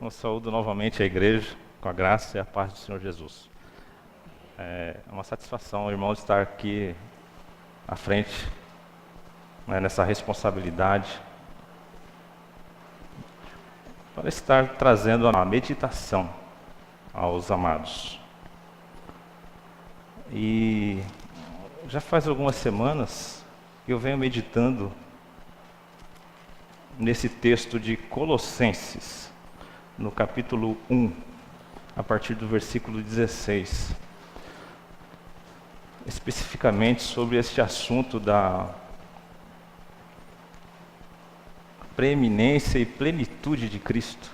Eu saúdo novamente a igreja com a graça e a paz do Senhor Jesus. É uma satisfação, irmão, estar aqui à frente, nessa responsabilidade, para estar trazendo a meditação aos amados. E já faz algumas semanas que eu venho meditando nesse texto de Colossenses, no capítulo 1, a partir do versículo 16. Especificamente sobre este assunto da preeminência e plenitude de Cristo.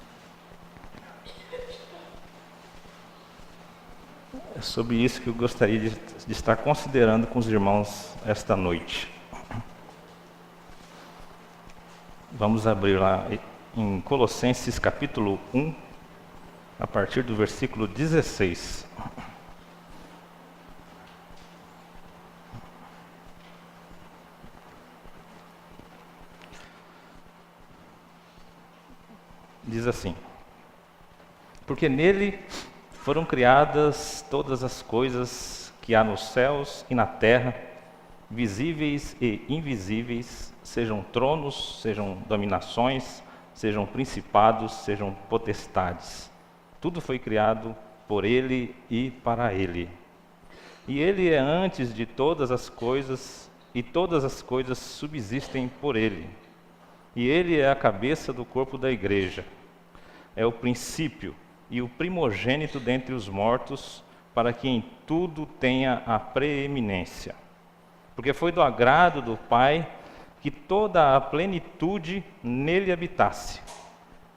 É sobre isso que eu gostaria de estar considerando com os irmãos esta noite. Vamos abrir lá em Colossenses capítulo 1, a partir do versículo 16. Diz assim: porque nele foram criadas todas as coisas que há nos céus e na terra, visíveis e invisíveis, sejam tronos, sejam dominações, sejam principados, sejam potestades. Tudo foi criado por Ele e para Ele. E Ele é antes de todas as coisas, e todas as coisas subsistem por Ele. E Ele é a cabeça do corpo da igreja. É o princípio e o primogênito dentre os mortos, para que em tudo tenha a preeminência. Porque foi do agrado do Pai que toda a plenitude nele habitasse,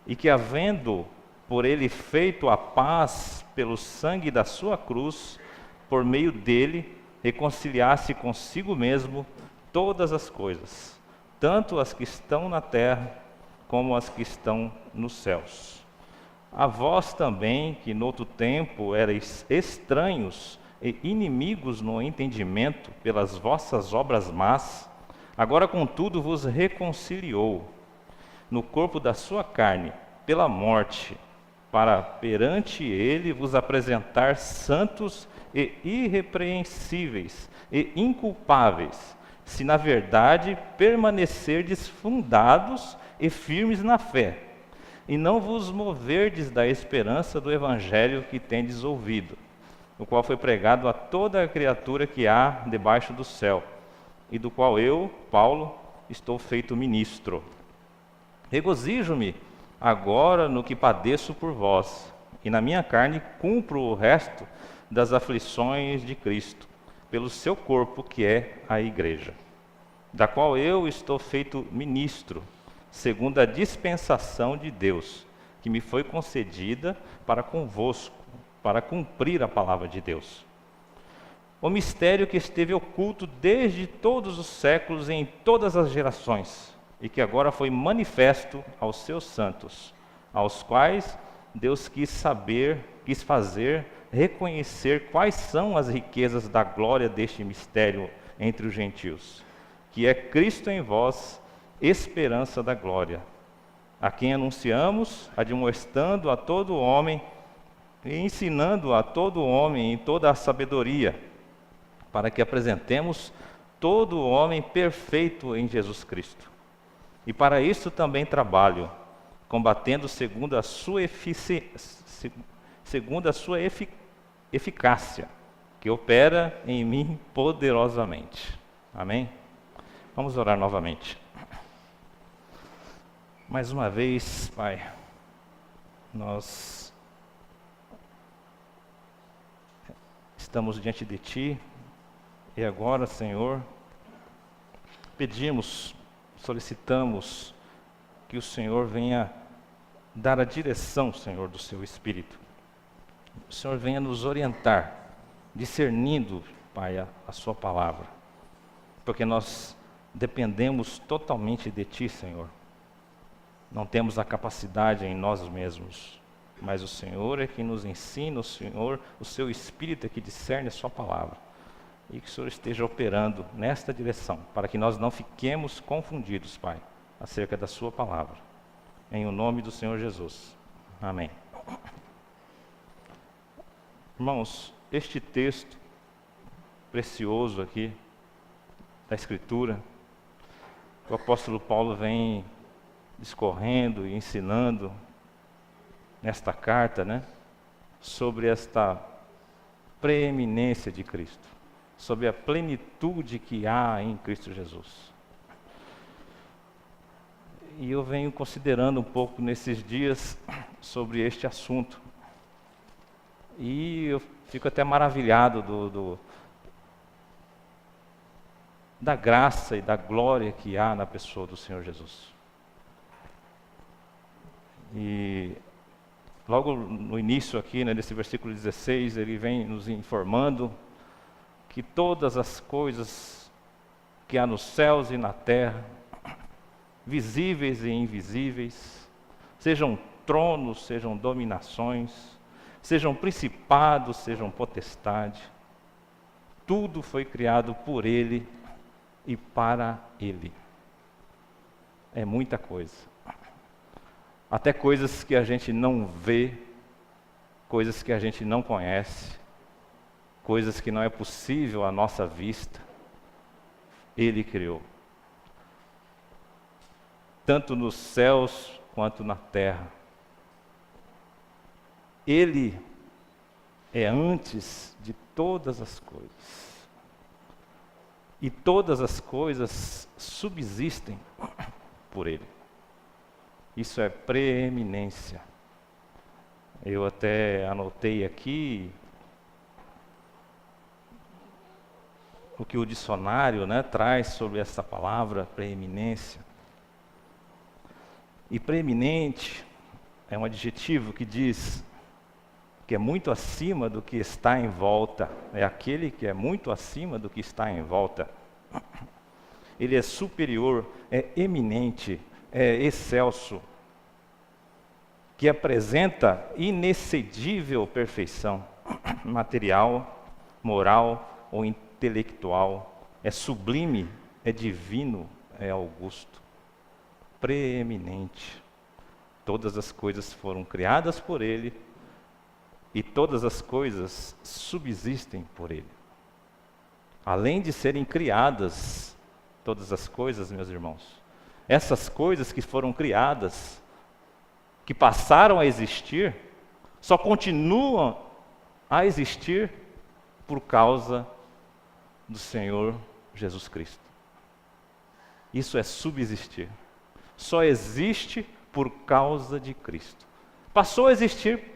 e que, havendo por ele feito a paz pelo sangue da sua cruz, por meio dele reconciliasse consigo mesmo todas as coisas, tanto as que estão na terra como as que estão nos céus. A vós também, que noutro tempo erais estranhos e inimigos no entendimento pelas vossas obras más, agora contudo vos reconciliou no corpo da sua carne pela morte, para perante ele vos apresentar santos e irrepreensíveis e inculpáveis, se na verdade permanecerdes fundados e firmes na fé, e não vos moverdes da esperança do evangelho que tendes ouvido, o qual foi pregado a toda a criatura que há debaixo do céu, e do qual eu, Paulo, estou feito ministro. Regozijo-me agora no que padeço por vós, e na minha carne cumpro o resto das aflições de Cristo, pelo seu corpo que é a igreja, da qual eu estou feito ministro, segundo a dispensação de Deus, que me foi concedida para convosco, para cumprir a palavra de Deus. O mistério que esteve oculto desde todos os séculos e em todas as gerações, e que agora foi manifesto aos seus santos, aos quais Deus quis fazer reconhecer quais são as riquezas da glória deste mistério entre os gentios, que é Cristo em vós, esperança da glória, a quem anunciamos, admoestando a todo homem e ensinando a todo homem em toda a sabedoria, para que apresentemos todo o homem perfeito em Jesus Cristo. E para isso também trabalho, combatendo segundo a sua eficácia, que opera em mim poderosamente. Amém? Vamos orar novamente. Mais uma vez, Pai, nós estamos diante de Ti, e agora, Senhor, pedimos, solicitamos que o Senhor venha dar a direção, Senhor, do Seu Espírito. O Senhor venha nos orientar, discernindo, Pai, a Sua palavra, porque nós dependemos totalmente de Ti, Senhor. Não temos a capacidade em nós mesmos, mas o Senhor é que nos ensina, o Seu Espírito é que discerne a Sua palavra. E que o Senhor esteja operando nesta direção, para que nós não fiquemos confundidos, Pai, acerca da Sua palavra. Em o nome do Senhor Jesus. Amém. Irmãos, este texto precioso aqui da Escritura, o apóstolo Paulo vem discorrendo e ensinando nesta carta, né, sobre esta preeminência de Cristo, sobre a plenitude que há em Cristo Jesus. E eu venho considerando um pouco nesses dias sobre este assunto. E eu fico até maravilhado da graça e da glória que há na pessoa do Senhor Jesus. E logo no início aqui, né, nesse versículo 16, ele vem nos informando que todas as coisas que há nos céus e na terra, visíveis e invisíveis, sejam tronos, sejam dominações, sejam principados, sejam potestade, tudo foi criado por Ele e para Ele. É muita coisa. Até coisas que a gente não vê, coisas que a gente não conhece, coisas que não é possível à nossa vista, Ele criou. Tanto nos céus quanto na terra. Ele é antes de todas as coisas. E todas as coisas subsistem por Ele. Isso é preeminência. Eu até anotei aqui o que o dicionário, né, traz sobre essa palavra preeminência. E preeminente é um adjetivo que diz que é muito acima do que está em volta. É aquele que é muito acima do que está em volta. Ele é superior, é eminente, é excelso, que apresenta inexcedível perfeição material, moral ou intelectual. É sublime, é divino, é augusto, preeminente. Todas as coisas foram criadas por Ele e todas as coisas subsistem por Ele. Além de serem criadas todas as coisas, meus irmãos, essas coisas que foram criadas, que passaram a existir, só continuam a existir por causa do Senhor Jesus Cristo. Isso é subsistir. Só existe por causa de Cristo. Passou a existir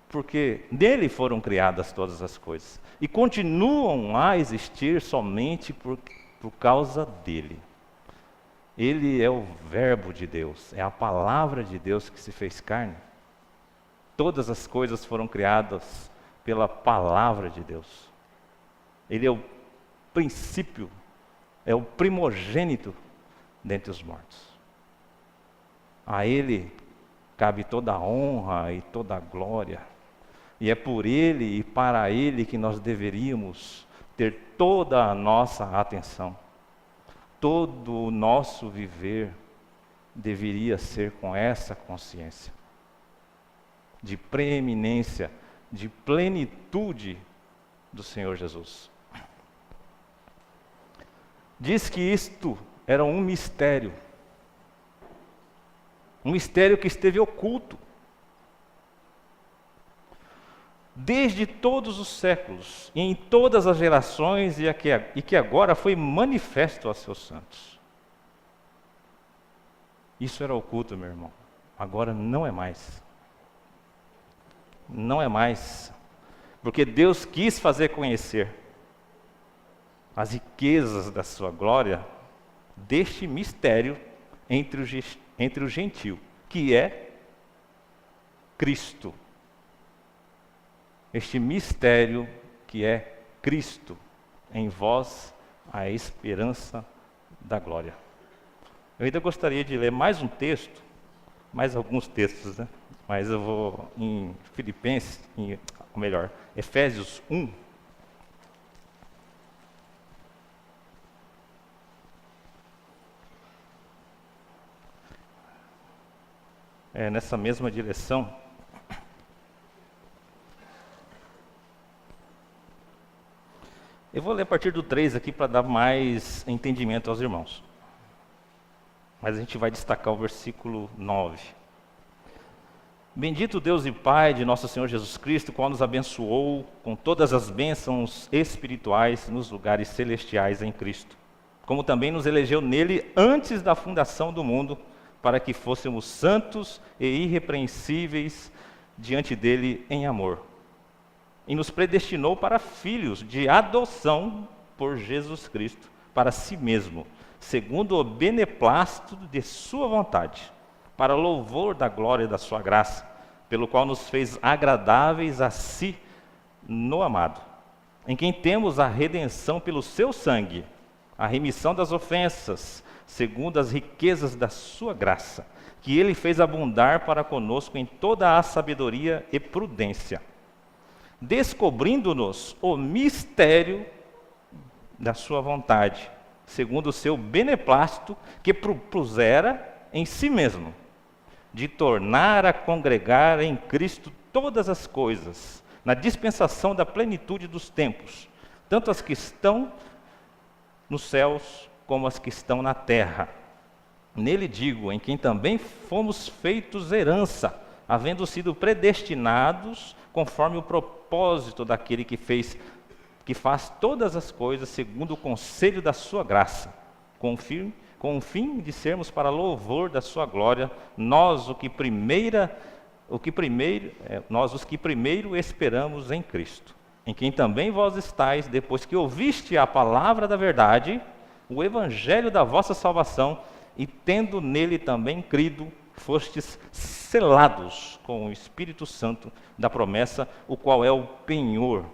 porque nele foram criadas todas as coisas. E continuam a existir somente por causa dele. Ele é o Verbo de Deus, é a palavra de Deus que se fez carne. Todas as coisas foram criadas pela palavra de Deus. Ele é o princípio, é o primogênito dentre os mortos. A Ele cabe toda a honra e toda a glória. E é por Ele e para Ele que nós deveríamos ter toda a nossa atenção. Todo o nosso viver deveria ser com essa consciência de preeminência, de plenitude do Senhor Jesus. Diz que isto era um mistério que esteve oculto desde todos os séculos, e em todas as gerações, e que agora foi manifesto aos seus santos. Isso era oculto, meu irmão. Agora não é mais. Não é mais. Porque Deus quis fazer conhecer as riquezas da sua glória deste mistério entre o gentio, que é Cristo. Este mistério que é Cristo, em vós a esperança da glória. Eu ainda gostaria de ler mais um texto, mais alguns textos, né? Mas eu vou em Filipenses, ou melhor, Efésios 1. Nessa mesma direção, Eu vou ler a partir do 3 aqui para dar mais entendimento aos irmãos. Mas a gente vai destacar o versículo 9. Bendito Deus e Pai de nosso Senhor Jesus Cristo, qual nos abençoou com todas as bênçãos espirituais nos lugares celestiais em Cristo, como também nos elegeu nele antes da fundação do mundo, para que fôssemos santos e irrepreensíveis diante dele em amor. E nos predestinou para filhos de adoção por Jesus Cristo, para si mesmo, segundo o beneplácito de sua vontade, para louvor da glória da sua graça, pelo qual nos fez agradáveis a si no amado, em quem temos a redenção pelo seu sangue, a remissão das ofensas, segundo as riquezas da sua graça, que ele fez abundar para conosco em toda a sabedoria e prudência, descobrindo-nos o mistério da sua vontade, segundo o seu beneplácito que propusera em si mesmo, de tornar a congregar em Cristo todas as coisas, na dispensação da plenitude dos tempos, tanto as que estão nos céus como as que estão na terra. Nele digo, em quem também fomos feitos herança, havendo sido predestinados conforme o propósito daquele que faz todas as coisas segundo o conselho da sua graça, com o fim de sermos para louvor da sua glória, nós os que primeiro esperamos em Cristo, em quem também vós estáis, depois que ouviste a palavra da verdade, o evangelho da vossa salvação, e tendo nele também crido, fostes selados com o Espírito Santo da promessa, o qual é o penhor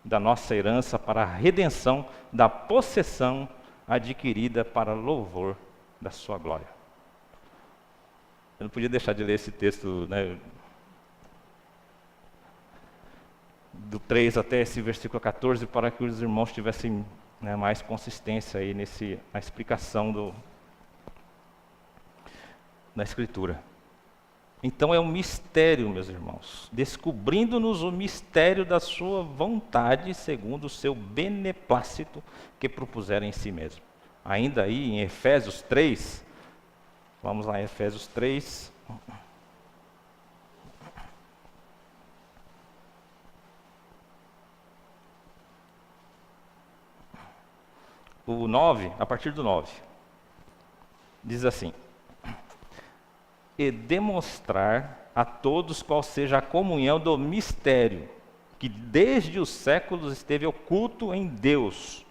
da nossa herança para a redenção da possessão adquirida para louvor da sua glória. Eu não podia deixar de ler esse texto, né, do 3 até esse versículo 14, para que os irmãos tivessem, né, mais consistência aí na explicação da Escritura. Então é um mistério, meus irmãos, descobrindo-nos o mistério da sua vontade, segundo o seu beneplácito que propuseram em si mesmo. Ainda aí em Efésios 3, vamos lá em Efésios 3. O 9, a partir do 9, diz assim: e demonstrar a todos qual seja a comunhão do mistério, que desde os séculos esteve oculto em Deus,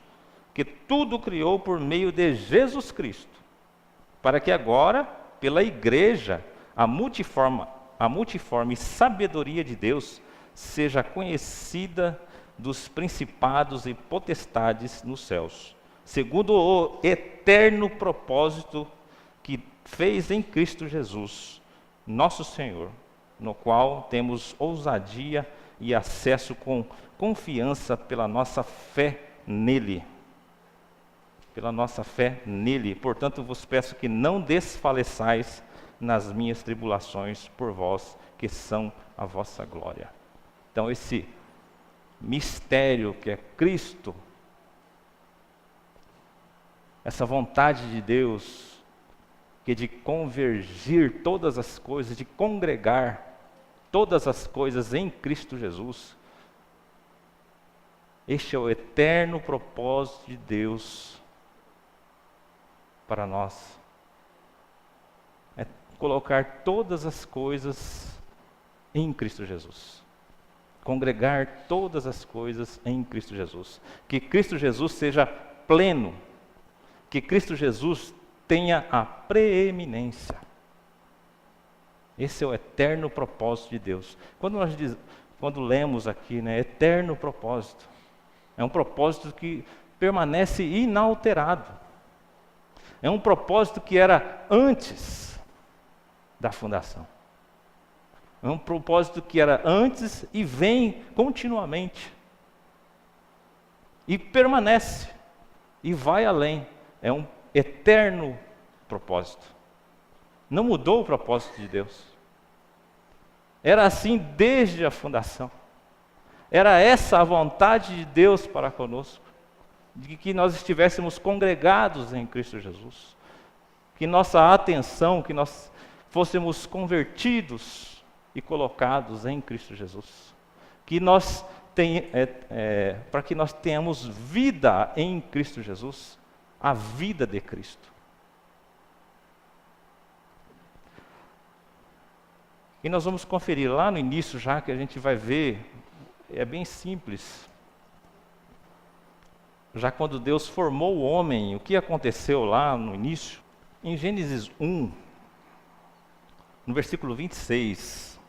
que tudo criou por meio de Jesus Cristo, para que agora, pela igreja, a multiforme sabedoria de Deus seja conhecida dos principados e potestades nos céus, segundo o eterno propósito que fez em Cristo Jesus, nosso Senhor, no qual temos ousadia e acesso com confiança pela nossa fé nele. Pela nossa fé nele. Portanto, vos peço que não desfaleçais nas minhas tribulações por vós, que são a vossa glória. Então, esse mistério que é Cristo, essa vontade de Deus, que é de convergir todas as coisas, de congregar todas as coisas em Cristo Jesus. Este é o eterno propósito de Deus para nós. É colocar todas as coisas em Cristo Jesus. Congregar todas as coisas em Cristo Jesus. Que Cristo Jesus seja pleno. Que Cristo Jesus tenha a preeminência. Esse é o eterno propósito de Deus. Quando lemos aqui, né, eterno propósito, é um propósito que permanece inalterado. É um propósito que era antes da fundação. É um propósito que era antes e vem continuamente. E permanece. E vai além. É um eterno propósito. Não mudou o propósito de Deus. Era assim desde a fundação. Era essa a vontade de Deus para conosco. de que nós estivéssemos congregados em Cristo Jesus, que nossa atenção, que nós fôssemos convertidos e colocados em Cristo Jesus, que nós para que nós tenhamos vida em Cristo Jesus, a vida de Cristo. E nós vamos conferir lá no início, já que a gente vai ver, é bem simples. Já quando Deus formou o homem, o que aconteceu lá no início? Em Gênesis 1, no versículo 26,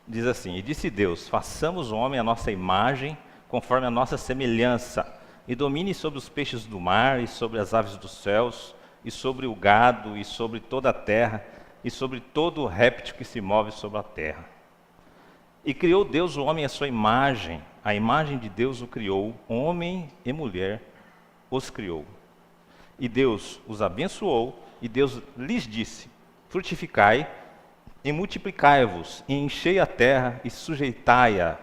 diz assim: E disse Deus, façamos o homem à nossa imagem, conforme a nossa semelhança, e domine sobre os peixes do mar, e sobre as aves dos céus, e sobre o gado, e sobre toda a terra, e sobre todo o réptil que se move sobre a terra. E criou Deus o homem à sua imagem, a imagem de Deus o criou, homem e mulher os criou. E Deus os abençoou, e Deus lhes disse: frutificai, e multiplicai-vos, e enchei a terra, e sujeitai-a,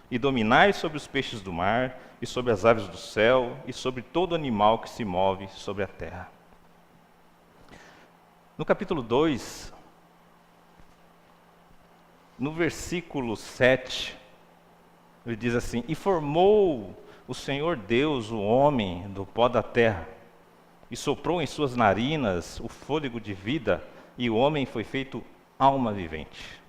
e dominai sobre os peixes do mar, e sobre as aves do céu, e sobre todo animal que se move sobre a terra. No capítulo 2, no versículo 7, ele diz assim: E formou o Senhor Deus o homem do pó da terra, e soprou em suas narinas o fôlego de vida, e o homem foi feito alma vivente.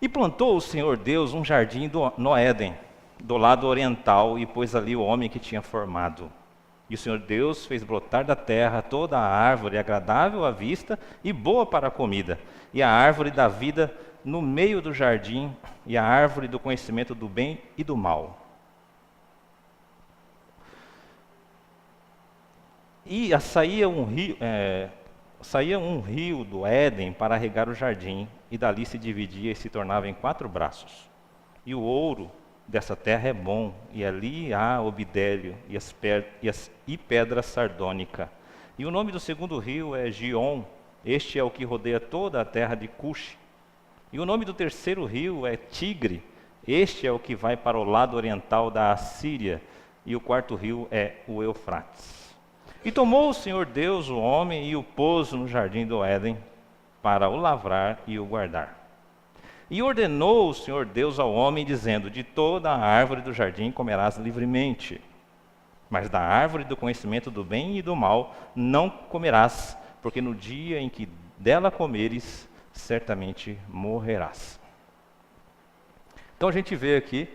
E plantou o Senhor Deus um jardim no Éden, do lado oriental, e pôs ali o homem que tinha formado. E o Senhor Deus fez brotar da terra toda a árvore agradável à vista e boa para a comida, e a árvore da vida no meio do jardim, e a árvore do conhecimento do bem e do mal. E saía um rio do Éden para regar o jardim, e dali se dividia e se tornava em 4 braços. E o ouro dessa terra é bom, e ali há o bidélio e pedra sardônica. E o nome do segundo rio é Gion, este é o que rodeia toda a terra de Cush. E o nome do terceiro rio é Tigre, este é o que vai para o lado oriental da Assíria. E o quarto rio é o Eufrates. E tomou o Senhor Deus o homem e o pôs no jardim do Éden, para o lavrar e o guardar. E ordenou o Senhor Deus ao homem, dizendo: De toda a árvore do jardim comerás livremente, mas da árvore do conhecimento do bem e do mal não comerás, porque no dia em que dela comeres, certamente morrerás. Então a gente vê aqui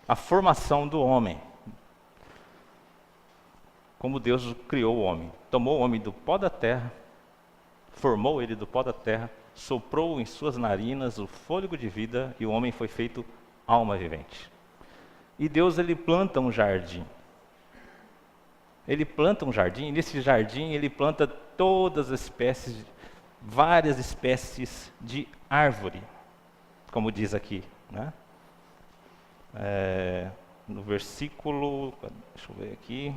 a formação do homem. Como Deus criou o homem. Tomou o homem do pó da terra, formou ele do pó da terra, soprou em suas narinas o fôlego de vida, e o homem foi feito alma vivente. E Deus, ele planta um jardim. Ele planta um jardim, e nesse jardim ele planta todas as espécies, várias espécies de árvore, como diz aqui, né? No versículo, deixa eu ver aqui,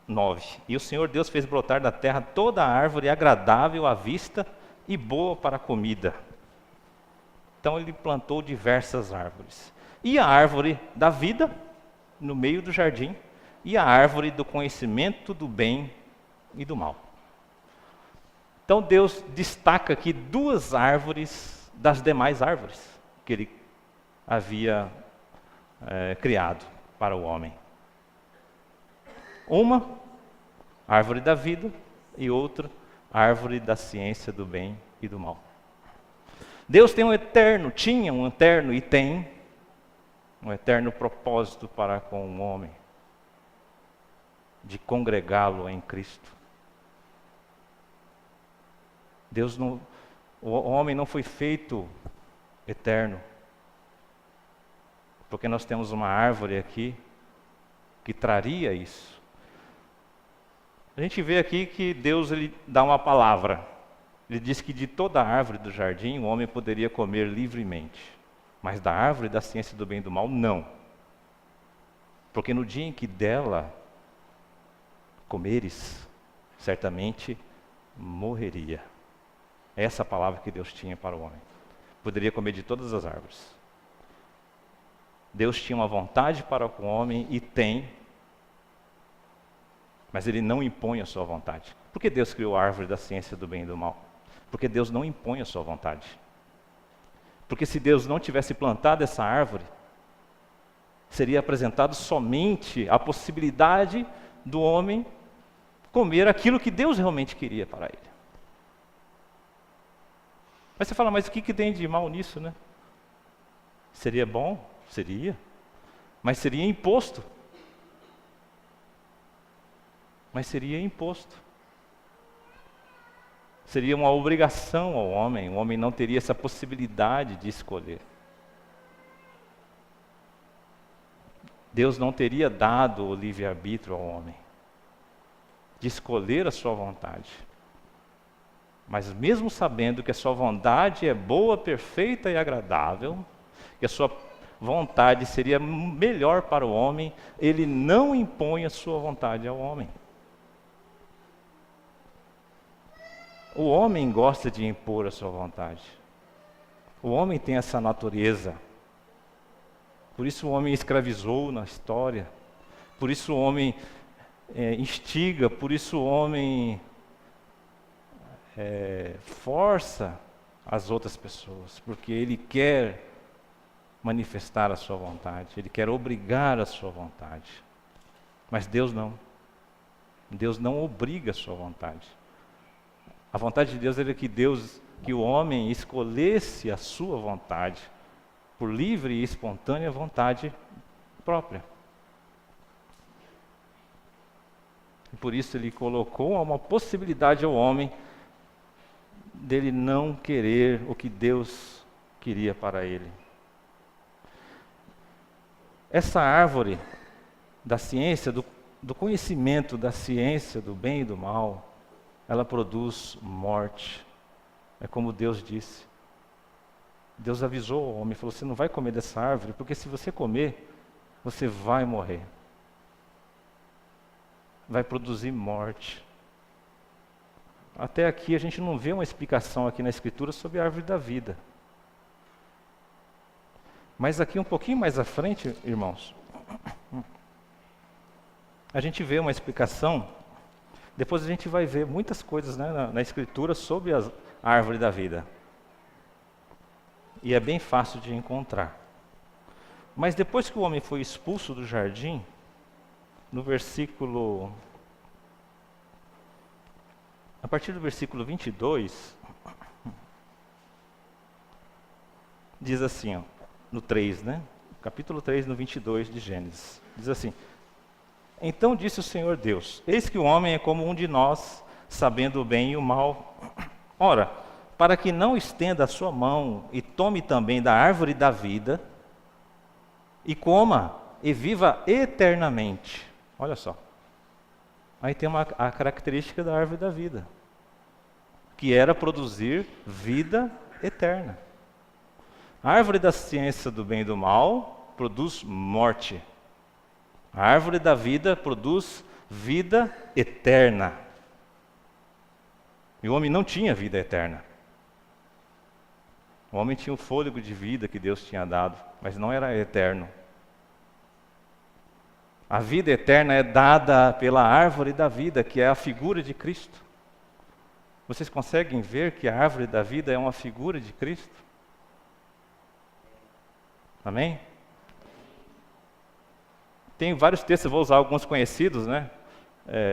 9. E o Senhor Deus fez brotar da terra toda a árvore agradável à vista e boa para a comida. Então ele plantou diversas árvores. E a árvore da vida no meio do jardim, e a árvore do conhecimento do bem e do mal. Então Deus destaca aqui 2 árvores das demais árvores que ele havia criado para o homem. Uma, árvore da vida, e outra, árvore da ciência do bem e do mal. Deus tem tinha um eterno e tem um eterno propósito para com o homem, de congregá-lo em Cristo. O homem não foi feito eterno, porque nós temos uma árvore aqui que traria isso. A gente vê aqui que Deus, ele dá uma palavra. Ele diz que de toda a árvore do jardim o homem poderia comer livremente, mas da árvore da ciência do bem e do mal, não. Porque no dia em que dela comeres, certamente morreria. Essa palavra que Deus tinha para o homem. Poderia comer de todas as árvores. Deus tinha uma vontade para com o homem e tem, mas Ele não impõe a sua vontade. Por que Deus criou a árvore da ciência do bem e do mal? Porque Deus não impõe a sua vontade. Porque se Deus não tivesse plantado essa árvore, seria apresentado somente a possibilidade do homem comer aquilo que Deus realmente queria para ele. Mas você fala, mas o que tem de mal nisso, né? Seria bom? Seria. Mas seria imposto. Seria uma obrigação ao homem. O homem não teria essa possibilidade de escolher. Deus não teria dado o livre-arbítrio ao homem de escolher a sua vontade. Mas mesmo sabendo que a sua vontade é boa, perfeita e agradável, que a sua vontade seria melhor para o homem, Ele não impõe a sua vontade ao homem. O homem gosta de impor a sua vontade. O homem tem essa natureza. Por isso o homem escravizou na história. Por isso o homem instiga, por isso o homem força as outras pessoas, porque ele quer manifestar a sua vontade, ele quer obrigar a sua vontade. Mas Deus não. Deus não obriga a sua vontade. A vontade de Deus era que o homem escolhesse a sua vontade, por livre e espontânea vontade própria. E por isso Ele colocou uma possibilidade ao homem dele não querer o que Deus queria para ele. Essa árvore da ciência, do conhecimento da ciência do bem e do mal, ela produz morte. É como Deus disse. Deus avisou ao homem, falou, você não vai comer dessa árvore, porque se você comer, você vai morrer. Vai produzir morte. Até aqui a gente não vê uma explicação aqui na Escritura sobre a árvore da vida. Mas aqui um pouquinho mais à frente, irmãos, a gente vê uma explicação. Depois a gente vai ver muitas coisas, né, na Escritura sobre a árvore da vida. E é bem fácil de encontrar. Mas depois que o homem foi expulso do jardim, a partir do versículo 22, diz assim, ó, no 3, né? Capítulo 3, no 22 de Gênesis. Diz assim, então disse o Senhor Deus, eis que o homem é como um de nós, sabendo o bem e o mal. Ora, para que não estenda a sua mão e tome também da árvore da vida, e coma e viva eternamente. Olha só. Aí tem a característica da árvore da vida, que era produzir vida eterna. A árvore da ciência do bem e do mal produz morte. A árvore da vida produz vida eterna. E o homem não tinha vida eterna. O homem tinha o fôlego de vida que Deus tinha dado, mas não era eterno. A vida eterna é dada pela árvore da vida, que é a figura de Cristo. Vocês conseguem ver que a árvore da vida é uma figura de Cristo? Amém? Tem vários textos, eu vou usar alguns conhecidos, né?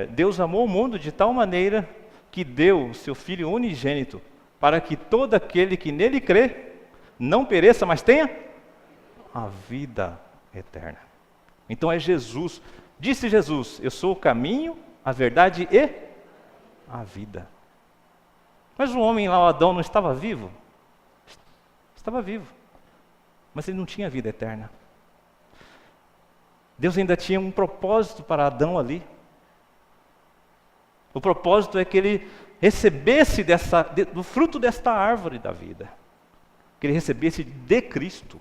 Deus amou o mundo de tal maneira que deu o seu Filho unigênito, para que todo aquele que nele crê, não pereça, mas tenha a vida eterna. Então é Jesus, disse Jesus, eu sou o caminho, a verdade e a vida. Mas o homem lá, o Adão, não estava vivo? Estava vivo, mas ele não tinha vida eterna. Deus ainda tinha um propósito para Adão ali. O propósito é que ele recebesse do fruto desta árvore da vida, que ele recebesse de Cristo,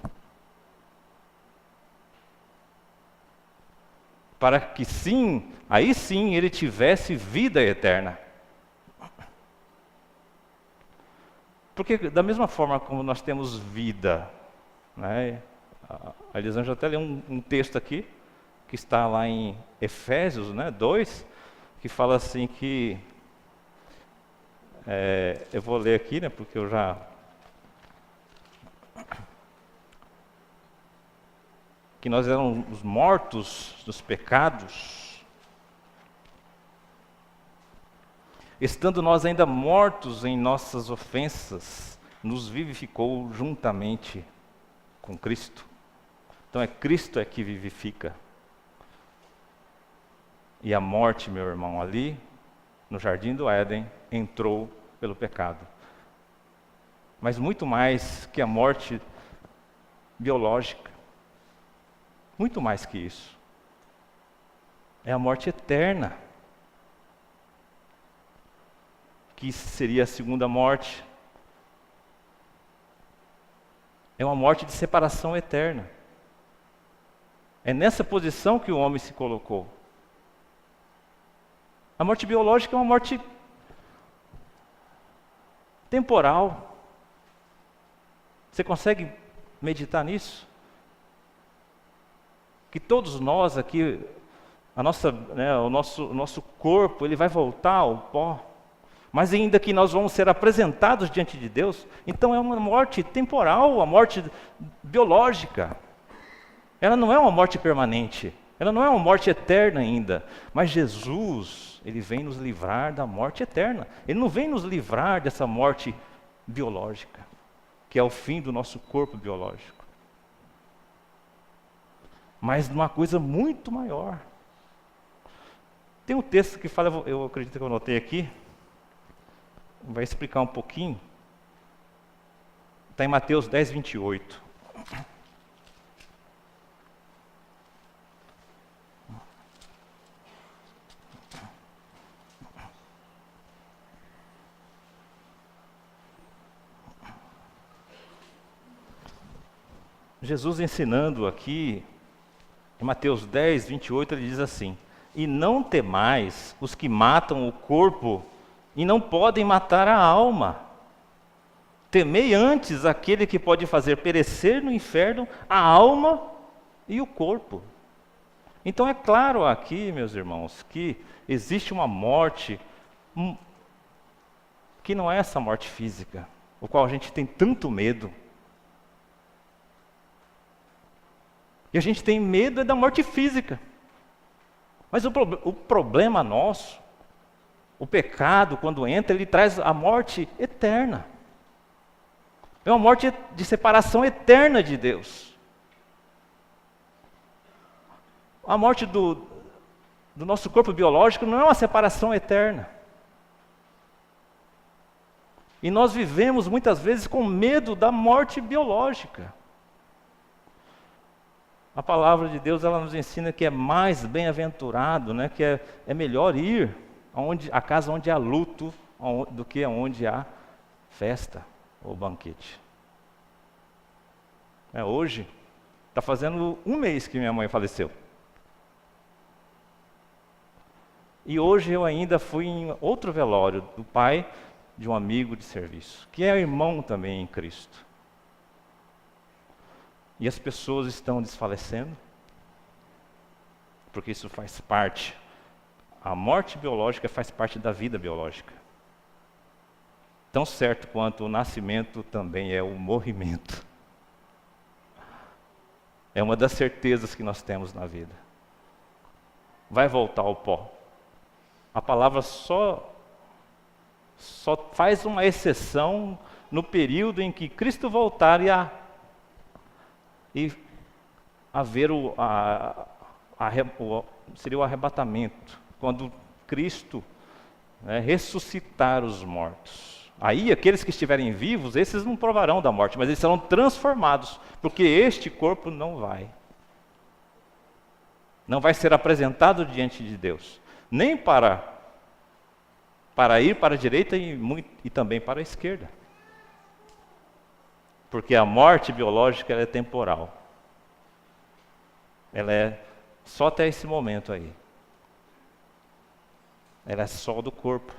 para que sim, aí sim ele tivesse vida eterna. Porque da mesma forma como nós temos vida, né, A Elisângela até leu um texto aqui, que está lá em Efésios, né, 2, que fala assim que, eu vou ler aqui, né, porque eu já... Que nós éramos mortos dos pecados, estando nós ainda mortos em nossas ofensas, nos vivificou juntamente com Cristo. Então Cristo que vivifica. E a morte, meu irmão, ali, no Jardim do Éden, entrou pelo pecado. Mas muito mais que a morte biológica. Muito mais que isso. É a morte eterna. Que seria a segunda morte. É uma morte de separação eterna. É nessa posição que o homem se colocou. A morte biológica é uma morte temporal. Você consegue meditar nisso? Que todos nós aqui, o nosso corpo, ele vai voltar ao pó. Mas ainda que nós vamos ser apresentados diante de Deus, então é uma morte temporal, uma morte biológica. Ela não é uma morte permanente, ela não é uma morte eterna ainda. Mas Jesus, Ele vem nos livrar da morte eterna. Ele não vem nos livrar dessa morte biológica, que é o fim do nosso corpo biológico. Mas numa coisa muito maior. Tem um texto que fala, eu acredito que eu anotei aqui, vai explicar um pouquinho. Está em Mateus 10, 28. Jesus ensinando aqui, em Mateus 10, 28, ele diz assim: e não temais os que matam o corpo e não podem matar a alma. Temei antes aquele que pode fazer perecer no inferno a alma e o corpo. Então é claro aqui, meus irmãos, que existe uma morte que não é essa morte física, o qual a gente tem tanto medo. E a gente tem medo da morte física. Mas o problema nosso, o pecado, quando entra, ele traz a morte eterna. É uma morte de separação eterna de Deus. A morte do nosso corpo biológico não é uma separação eterna. E nós vivemos muitas vezes com medo da morte biológica. A palavra de Deus, ela nos ensina que é mais bem-aventurado, né? Que é melhor ir a casa onde há luto do que onde há festa ou banquete. Hoje, está fazendo um mês que minha mãe faleceu. E hoje eu ainda fui em outro velório do pai de um amigo de serviço, que é irmão também em Cristo. E as pessoas estão desfalecendo, porque isso faz parte. A morte biológica faz parte da vida biológica. Tão certo quanto o nascimento também é o morrimento. É uma das certezas que nós temos na vida. Vai voltar ao pó. A palavra só faz uma exceção no período em que Cristo voltar e haver seria o arrebatamento, quando Cristo ressuscitar os mortos. Aí aqueles que estiverem vivos, esses não provarão da morte, mas eles serão transformados, porque este corpo não vai ser apresentado diante de Deus, nem para ir para a direita e também para a esquerda. Porque a morte biológica ela é temporal. Ela é só até esse momento aí. Ela é só do corpo.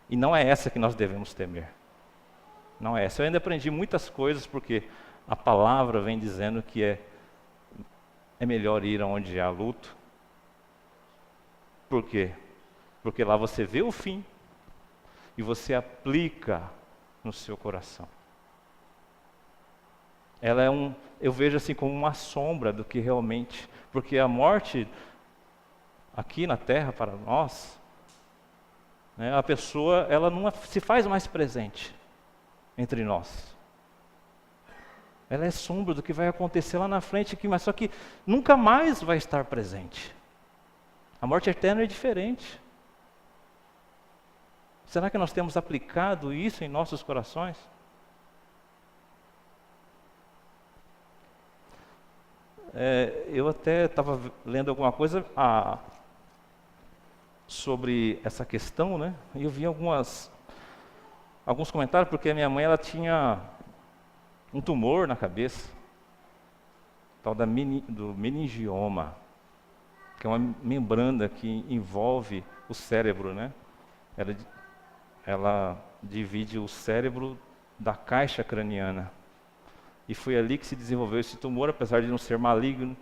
E não é essa que nós devemos temer. Não é essa. Eu ainda aprendi muitas coisas porque a palavra vem dizendo que é melhor ir onde há luto. Por quê? Porque lá você vê o fim e você aplica no seu coração. Ela eu vejo assim como uma sombra do que realmente, porque a morte aqui na terra para nós, né, a pessoa ela não se faz mais presente entre nós. Ela é sombra do que vai acontecer lá na frente, mas só que nunca mais vai estar presente. A morte eterna é diferente. Será que nós temos aplicado isso em nossos corações? Eu até estava lendo alguma coisa sobre essa questão, né? E eu vi alguns comentários, porque a minha mãe ela tinha um tumor na cabeça, tal do meningioma, que é uma membrana que envolve o cérebro, né? Ela divide o cérebro da caixa craniana. E foi ali que se desenvolveu esse tumor, apesar de não ser maligno,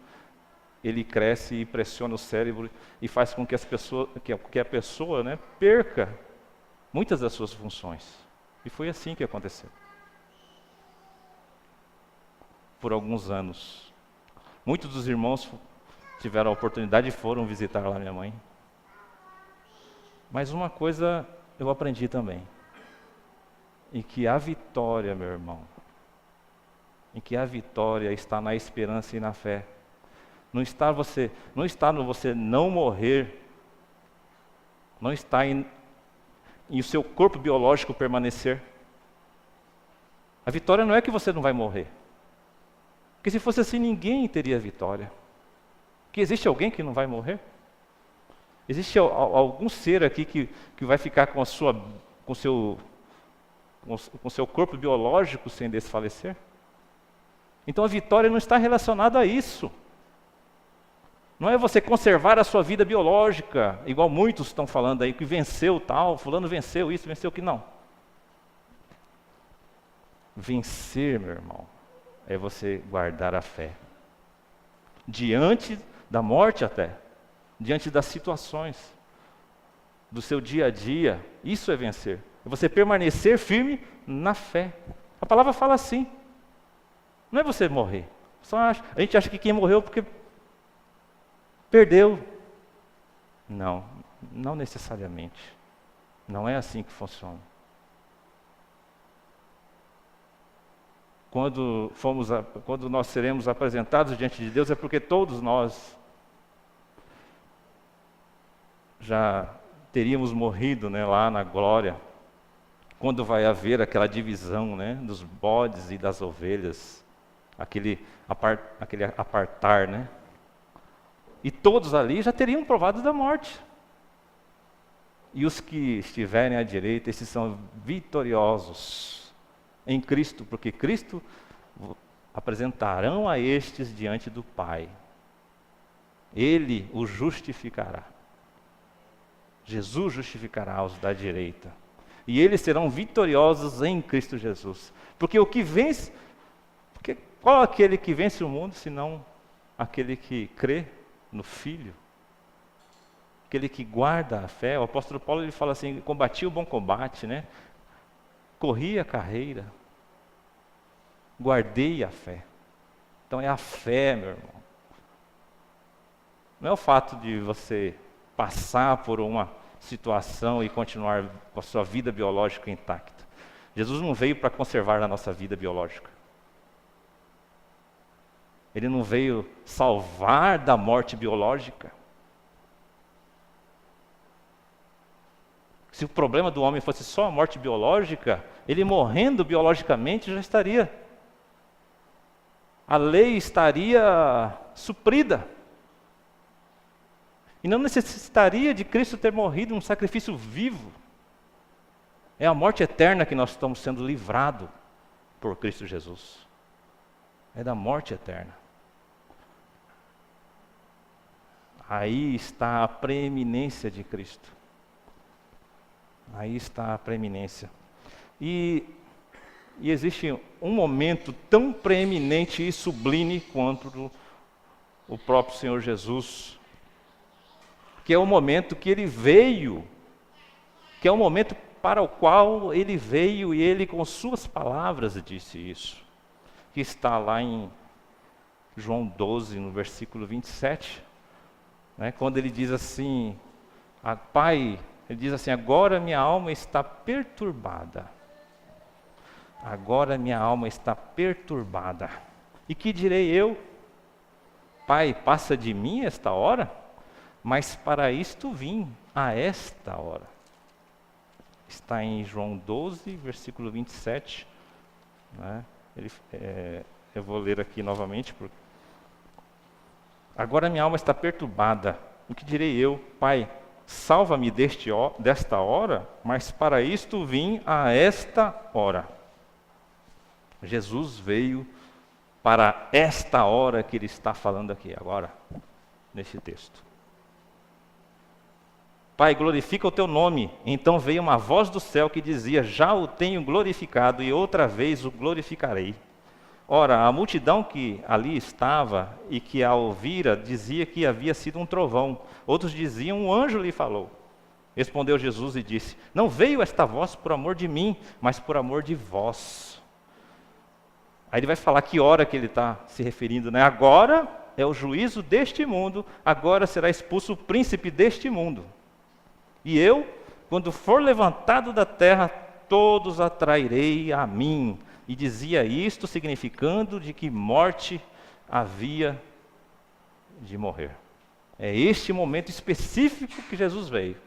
ele cresce e pressiona o cérebro e faz com que a pessoa, né, perca muitas das suas funções. E foi assim que aconteceu. Por alguns anos. Muitos dos irmãos tiveram a oportunidade e foram visitar lá minha mãe. Mas uma coisa eu aprendi também. E que a vitória, meu irmão, em que a vitória está na esperança e na fé. Não está no você não morrer, não está em o seu corpo biológico permanecer. A vitória não é que você não vai morrer. Porque se fosse assim, ninguém teria vitória. Porque existe alguém que não vai morrer? Existe algum ser aqui que vai ficar com o seu corpo biológico sem desfalecer? Então a vitória não está relacionada a isso. Não é você conservar a sua vida biológica, igual muitos estão falando aí, que venceu tal, fulano venceu isso, venceu que não. Vencer, meu irmão, é você guardar a fé. Diante da morte até, diante das situações, do seu dia a dia, isso é vencer. É você permanecer firme na fé. A palavra fala assim. Não é você morrer. A gente acha que quem morreu porque perdeu. Não, não necessariamente. Não é assim que funciona. Quando nós seremos apresentados diante de Deus, é porque todos nós já teríamos morrido, né, lá na glória. Quando vai haver aquela divisão, né, dos bodes e das ovelhas, aquele apartar, né? E todos ali já teriam provado da morte. E os que estiverem à direita, esses são vitoriosos em Cristo, porque Cristo apresentarão a estes diante do Pai. Ele os justificará. Jesus justificará os da direita. E eles serão vitoriosos em Cristo Jesus. Porque qual é aquele que vence o mundo, senão aquele que crê no Filho? Aquele que guarda a fé. O apóstolo Paulo ele fala assim, combati o bom combate, né? Corri a carreira, guardei a fé. Então é a fé, meu irmão. Não é o fato de você passar por uma situação e continuar com a sua vida biológica intacta. Jesus não veio para conservar a nossa vida biológica. Ele não veio salvar da morte biológica. Se o problema do homem fosse só a morte biológica, ele morrendo biologicamente já estaria. A lei estaria suprida. E não necessitaria de Cristo ter morrido um sacrifício vivo. É a morte eterna que nós estamos sendo livrados por Cristo Jesus. É da morte eterna. Aí está a preeminência de Cristo. Aí está a preeminência. E E existe um momento tão preeminente e sublime quanto o próprio Senhor Jesus, que é o momento que ele veio, que é o momento para o qual ele veio e ele com suas palavras disse isso, que está lá em João 12, no versículo 27, né, quando ele diz assim, Pai, ele diz assim, agora minha alma está perturbada. Agora minha alma está perturbada. E que direi eu? Pai, passa de mim esta hora? Mas para isto vim a esta hora. Está em João 12, versículo 27. Né? Eu vou ler aqui novamente. Agora minha alma está perturbada. O que direi eu? Pai, salva-me desta hora, mas para isto vim a esta hora. Jesus veio para esta hora que ele está falando aqui agora, nesse texto. Pai, glorifica o teu nome. Então veio uma voz do céu que dizia, já o tenho glorificado e outra vez o glorificarei. Ora, a multidão que ali estava e que a ouvira dizia que havia sido um trovão. Outros diziam, um anjo lhe falou. Respondeu Jesus e disse, não veio esta voz por amor de mim, mas por amor de vós. Aí ele vai falar que hora que ele está se referindo, né? Agora é o juízo deste mundo, agora será expulso o príncipe deste mundo. E eu, quando for levantado da terra, todos atrairei a mim. E dizia isto, significando de que morte havia de morrer. É este momento específico que Jesus veio.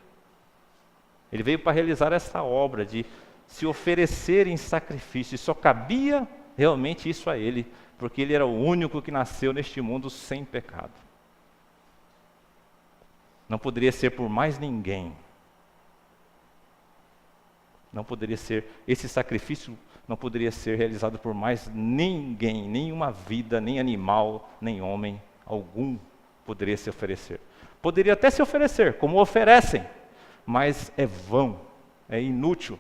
Ele veio para realizar essa obra de se oferecer em sacrifício. E só cabia realmente isso a ele, porque ele era o único que nasceu neste mundo sem pecado. Não poderia ser por mais ninguém. Não poderia ser, esse sacrifício não poderia ser realizado por mais ninguém, nenhuma vida, nem animal, nem homem algum poderia se oferecer. Poderia até se oferecer, como oferecem, mas é vão, é inútil,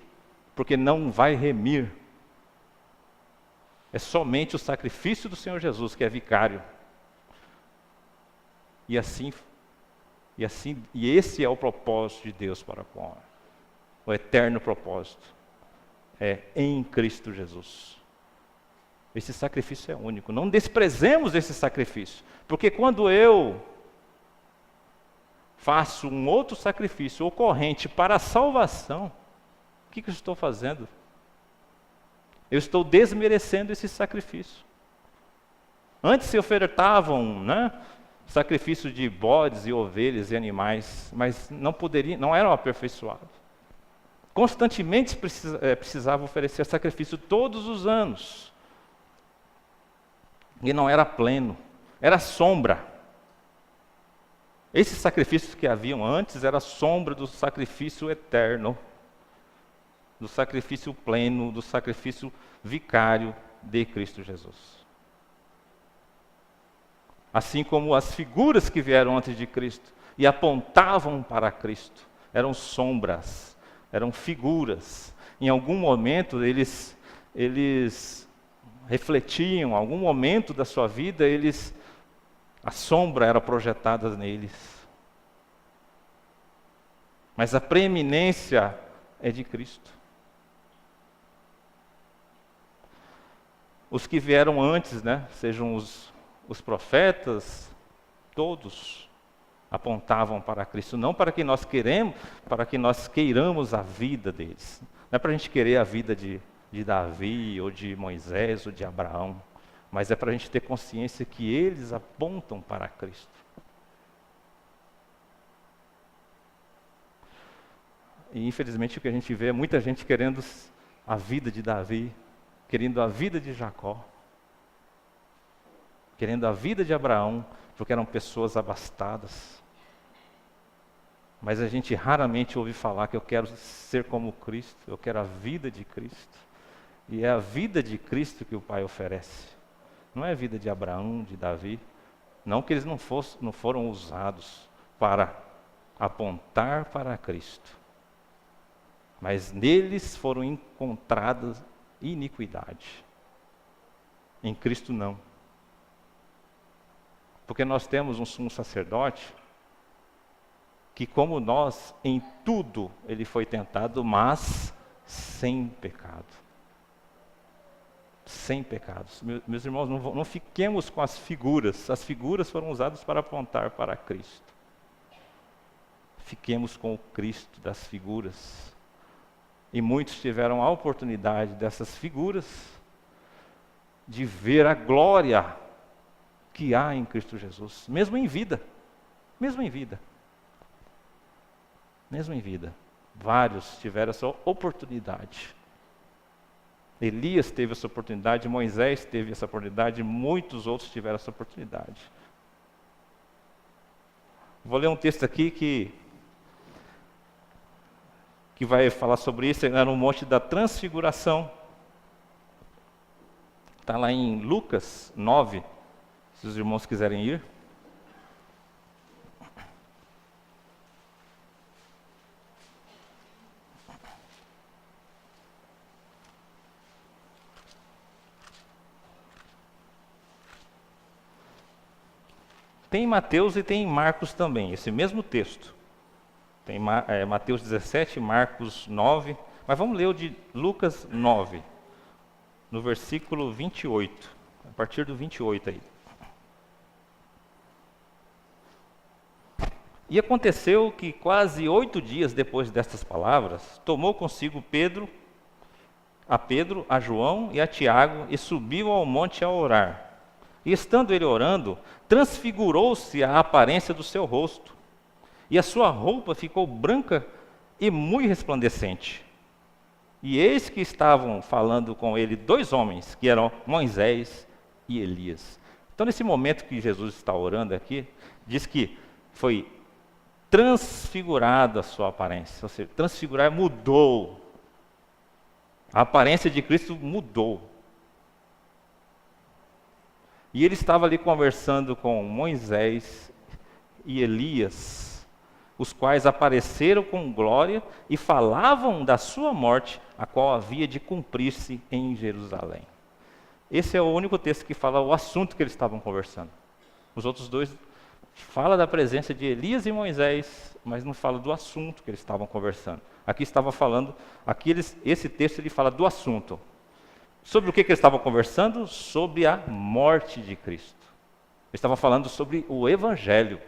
porque não vai remir. É somente o sacrifício do Senhor Jesus que é vicário. E esse é o propósito de Deus para com o homem. O eterno propósito é em Cristo Jesus. Esse sacrifício é único. Não desprezemos esse sacrifício, porque quando eu faço um outro sacrifício ocorrente para a salvação, o que eu estou fazendo? Eu estou desmerecendo esse sacrifício. Antes se ofertavam, sacrifício de bodes e ovelhas e animais, mas não eram aperfeiçoados. Constantemente precisava oferecer sacrifício todos os anos. E não era pleno, era sombra. Esses sacrifícios que haviam antes era sombra do sacrifício eterno, do sacrifício pleno, do sacrifício vicário de Cristo Jesus. Assim como as figuras que vieram antes de Cristo e apontavam para Cristo, eram sombras, eram figuras. Em algum momento eles refletiam, em algum momento da sua vida, a sombra era projetada neles. Mas a preeminência é de Cristo. Os que vieram antes, sejam os profetas, todos apontavam para Cristo, não para que nós queiramos a vida deles. Não é para a gente querer a vida de Davi, ou de Moisés, ou de Abraão, mas é para a gente ter consciência que eles apontam para Cristo. E infelizmente o que a gente vê é muita gente querendo a vida de Davi, querendo a vida de Jacó, querendo a vida de Abraão, porque eram pessoas abastadas. Mas a gente raramente ouve falar que eu quero ser como Cristo, eu quero a vida de Cristo. E é a vida de Cristo que o Pai oferece. Não é a vida de Abraão, de Davi. Não que eles não foram usados para apontar para Cristo. Mas neles foram encontradas iniquidade. Em Cristo não. Porque nós temos um sumo sacerdote que, como nós, em tudo ele foi tentado, mas sem pecado. Sem pecados. Meus irmãos, não fiquemos com as figuras. As figuras foram usadas para apontar para Cristo. Fiquemos com o Cristo das figuras. E muitos tiveram a oportunidade dessas figuras de ver a glória que há em Cristo Jesus, mesmo em vida. Mesmo em vida. Mesmo em vida. Vários tiveram essa oportunidade. Elias teve essa oportunidade, Moisés teve essa oportunidade, muitos outros tiveram essa oportunidade. Vou ler um texto aqui que vai falar sobre isso, era no Monte da Transfiguração. Está lá em Lucas 9, se os irmãos quiserem ir. Tem em Mateus e tem em Marcos também, esse mesmo texto. Tem Mateus 17, Marcos 9, mas vamos ler o de Lucas 9, no versículo 28, a partir do 28 aí. E aconteceu que quase 8 dias depois destas palavras, tomou consigo a João e a Tiago, e subiu ao monte a orar. E estando ele orando, transfigurou-se a aparência do seu rosto, e a sua roupa ficou branca e muito resplandecente. E eis que estavam falando com ele 2 homens, que eram Moisés e Elias. Então, nesse momento que Jesus está orando aqui, diz que foi transfigurada a sua aparência, ou seja, transfigurar mudou. A aparência de Cristo mudou. E ele estava ali conversando com Moisés e Elias, os quais apareceram com glória e falavam da sua morte, a qual havia de cumprir-se em Jerusalém. Esse é o único texto que fala o assunto que eles estavam conversando. Os outros 2 falam da presença de Elias e Moisés, mas não fala do assunto que eles estavam conversando. Esse texto ele fala do assunto. Sobre o que eles estavam conversando? Sobre a morte de Cristo. Eles estavam falando sobre o Evangelho.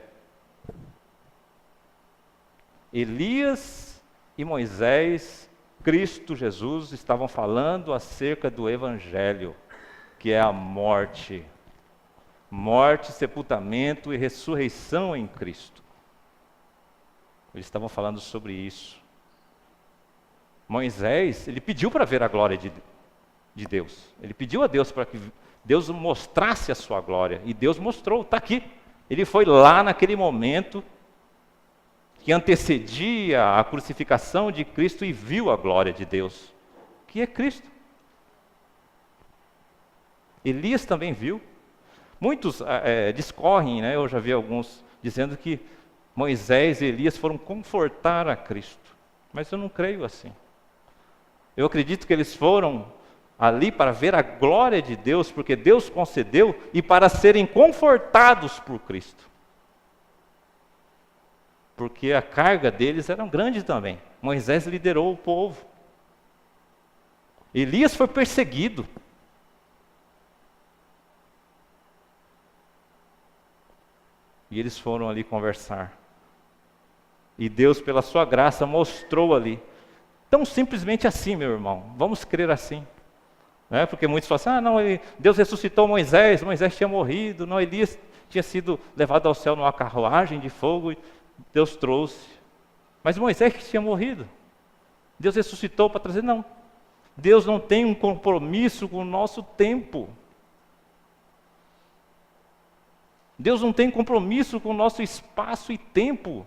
Elias e Moisés, Cristo Jesus, estavam falando acerca do Evangelho, que é a morte. Morte, sepultamento e ressurreição em Cristo. Eles estavam falando sobre isso. Moisés, ele pediu para ver a glória de Deus. Ele pediu a Deus para que Deus mostrasse a sua glória. E Deus mostrou, está aqui. Ele foi lá naquele momento que antecedia a crucificação de Cristo e viu a glória de Deus, que é Cristo. Elias também viu. Muitos discorrem, né? Eu já vi alguns dizendo que Moisés e Elias foram confortar a Cristo. Mas eu não creio assim. Eu acredito que eles foram ali para ver a glória de Deus, porque Deus concedeu, e para serem confortados por Cristo. Porque a carga deles era grande também. Moisés liderou o povo. Elias foi perseguido. E eles foram ali conversar. E Deus, pela sua graça, mostrou ali. Tão simplesmente assim, meu irmão. Vamos crer assim. Porque muitos falam assim, Deus ressuscitou Moisés tinha morrido, não, Elias tinha sido levado ao céu numa carruagem de fogo, e Deus trouxe. Mas Moisés que tinha morrido, Deus ressuscitou para trazer, não. Deus não tem um compromisso com o nosso tempo. Deus não tem compromisso com o nosso espaço e tempo.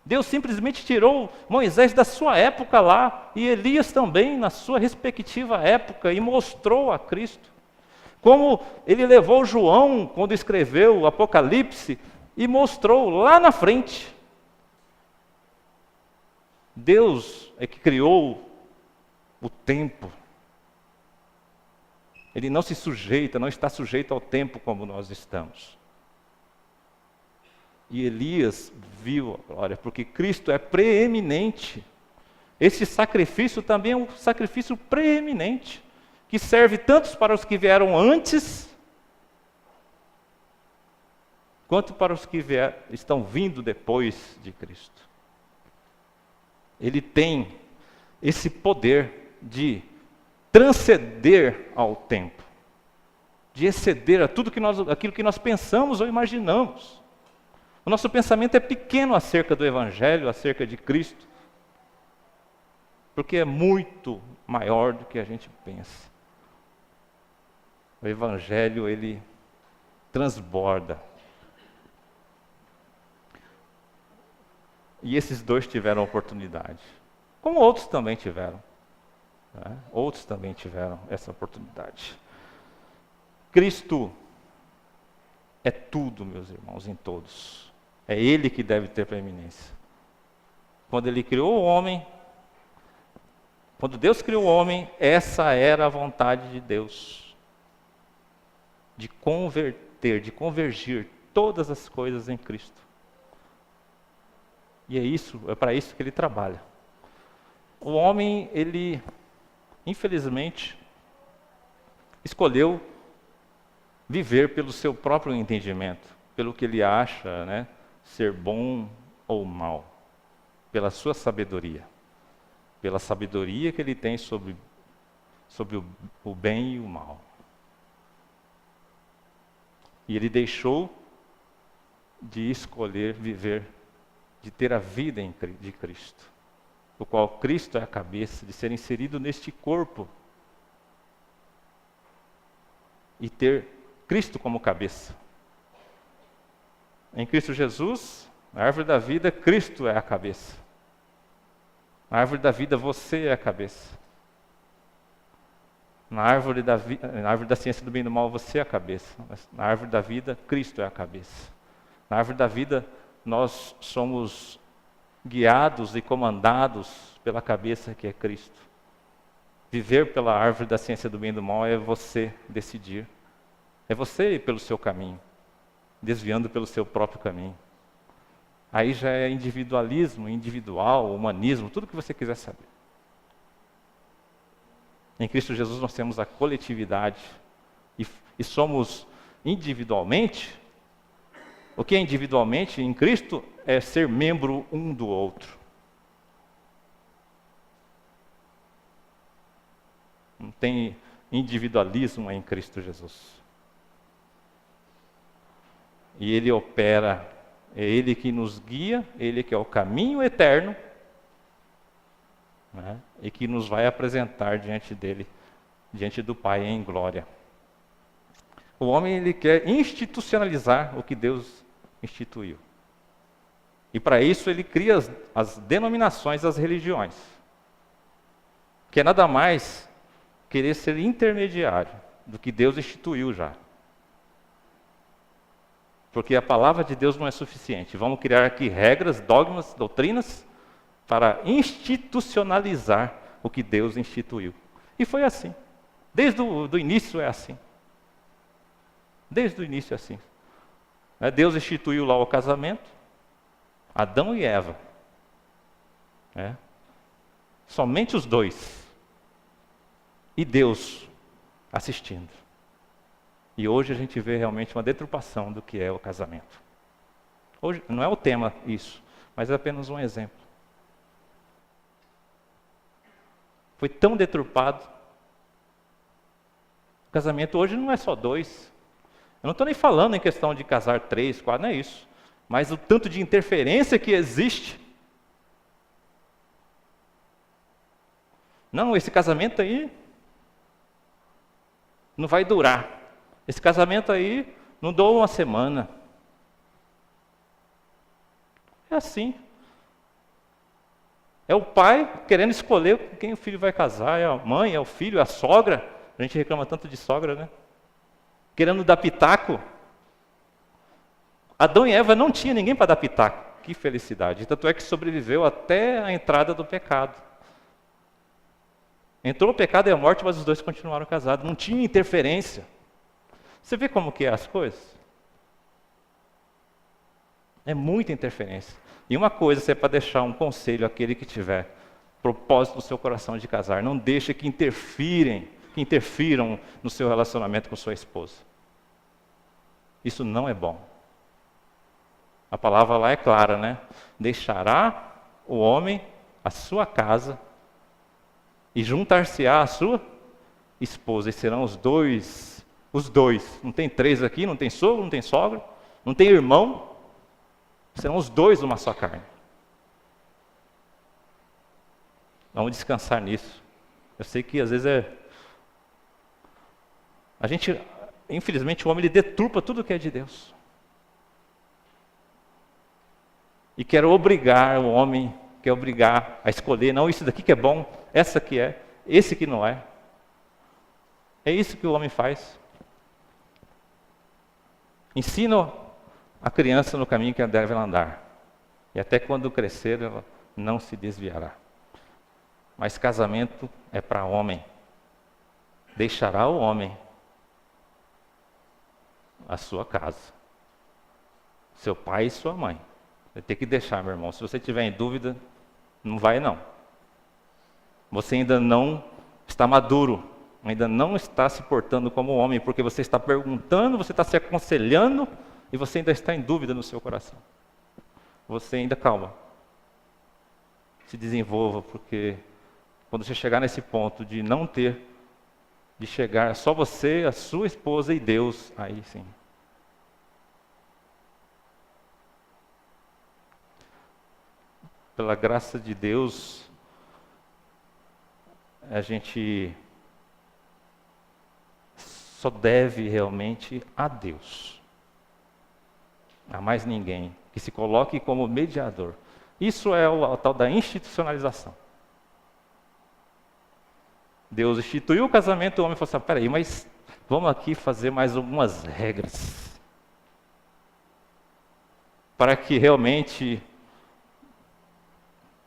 Deus simplesmente tirou Moisés da sua época lá, e Elias também na sua respectiva época, e mostrou a Cristo. Como ele levou João, quando escreveu o Apocalipse, e mostrou lá na frente. Deus é que criou o tempo. Ele não se sujeita, não está sujeito ao tempo como nós estamos. E Elias viu a glória, porque Cristo é preeminente. Esse sacrifício também é um sacrifício preeminente, que serve tanto para os que vieram antes, quanto para os que estão vindo depois de Cristo. Ele tem esse poder de transcender ao tempo, de exceder a tudo aquilo que nós pensamos ou imaginamos. O nosso pensamento é pequeno acerca do Evangelho, acerca de Cristo, porque é muito maior do que a gente pensa. O Evangelho, ele transborda. E esses dois tiveram oportunidade, como outros também tiveram. Né? Outros também tiveram essa oportunidade. Cristo é tudo, meus irmãos, em todos. É Ele que deve ter preeminência. Quando Ele criou o homem, quando Deus criou o homem, essa era a vontade de Deus. De converter, de convergir todas as coisas em Cristo. E é para isso que Ele trabalha. O homem, ele, infelizmente, escolheu viver pelo seu próprio entendimento, pelo que ele acha, né, ser bom ou mal, pela sua sabedoria, pela sabedoria que ele tem sobre o bem e o mal. E ele deixou de escolher viver, de ter a vida de Cristo, o qual Cristo é a cabeça, de ser inserido neste corpo e ter Cristo como cabeça. Em Cristo Jesus, na árvore da vida, Cristo é a cabeça. Na árvore da vida, você é a cabeça. Na árvore da ciência do bem e do mal, você é a cabeça. Mas na árvore da vida, Cristo é a cabeça. Na árvore da vida, nós somos guiados e comandados pela cabeça que é Cristo. Viver pela árvore da ciência do bem e do mal é você decidir. É você ir pelo seu caminho, desviando pelo seu próprio caminho. Aí já é individualismo, individual, humanismo, tudo que você quiser saber. Em Cristo Jesus nós temos a coletividade e somos individualmente. O que é individualmente em Cristo é ser membro um do outro. Não tem individualismo em Cristo Jesus. E Ele opera, é Ele que nos guia, Ele que é o caminho eterno, né? E que nos vai apresentar diante dele, diante do Pai em glória. O homem, ele quer institucionalizar o que Deus instituiu. E para isso ele cria as denominações, as religiões. Que é nada mais querer ser intermediário do que Deus instituiu já. Porque a palavra de Deus não é suficiente. Vamos criar aqui regras, dogmas, doutrinas, para institucionalizar o que Deus instituiu. E foi assim. Desde o início é assim. Desde o início é assim. Deus instituiu lá o casamento, Adão e Eva. Somente os dois. E Deus assistindo. E hoje a gente vê realmente uma deturpação do que é o casamento. Hoje não é o tema isso, mas é apenas um exemplo. Foi tão deturpado. O casamento hoje não é só dois. Eu não estou nem falando em questão de casar 3, 4, não é isso. Mas o tanto de interferência que existe. Não, esse casamento aí não vai durar. Esse casamento aí não dura uma semana. É assim. É o pai querendo escolher com quem o filho vai casar. É a mãe, é o filho, é a sogra. A gente reclama tanto de sogra, né? Querendo dar pitaco. Adão e Eva não tinha ninguém para dar pitaco. Que felicidade. Tanto é que sobreviveu até a entrada do pecado. Entrou o pecado e a morte, mas os dois continuaram casados. Não tinha interferência. Você vê como que é as coisas? É muita interferência. E uma coisa, você é para deixar um conselho àquele que tiver propósito no seu coração de casar. Não deixe que interfiram no seu relacionamento com sua esposa. Isso não é bom. A palavra lá é clara, né? Deixará o homem a sua casa e juntar-se-á a sua esposa. E serão os dois. Não tem três aqui, não tem sogro, não tem sogra, não tem irmão. Serão os dois uma só carne. Vamos descansar nisso. Eu sei que às vezes infelizmente o homem ele deturpa tudo que é de Deus. E quer obrigar o homem, quer obrigar a escolher, não, isso daqui que é bom, essa que é, esse que não é. É isso que o homem faz. Ensina a criança no caminho que ela deve andar. E até quando crescer, ela não se desviará. Mas casamento é para homem. Deixará o homem a sua casa. Seu pai e sua mãe. Vai ter que deixar, meu irmão. Se você tiver em dúvida, não vai não. Você ainda não está maduro. Ainda não está se portando como homem. Porque você está perguntando, você está se aconselhando e você ainda está em dúvida no seu coração. Você ainda, calma. Se desenvolva, porque quando você chegar nesse ponto de não ter, de chegar só você, a sua esposa e Deus, aí sim. Pela graça de Deus, a gente só deve realmente a Deus. A mais ninguém. Que se coloque como mediador. Isso é a tal da institucionalização. Deus instituiu o casamento, o homem falou assim, peraí, mas vamos aqui fazer mais algumas regras. Para que realmente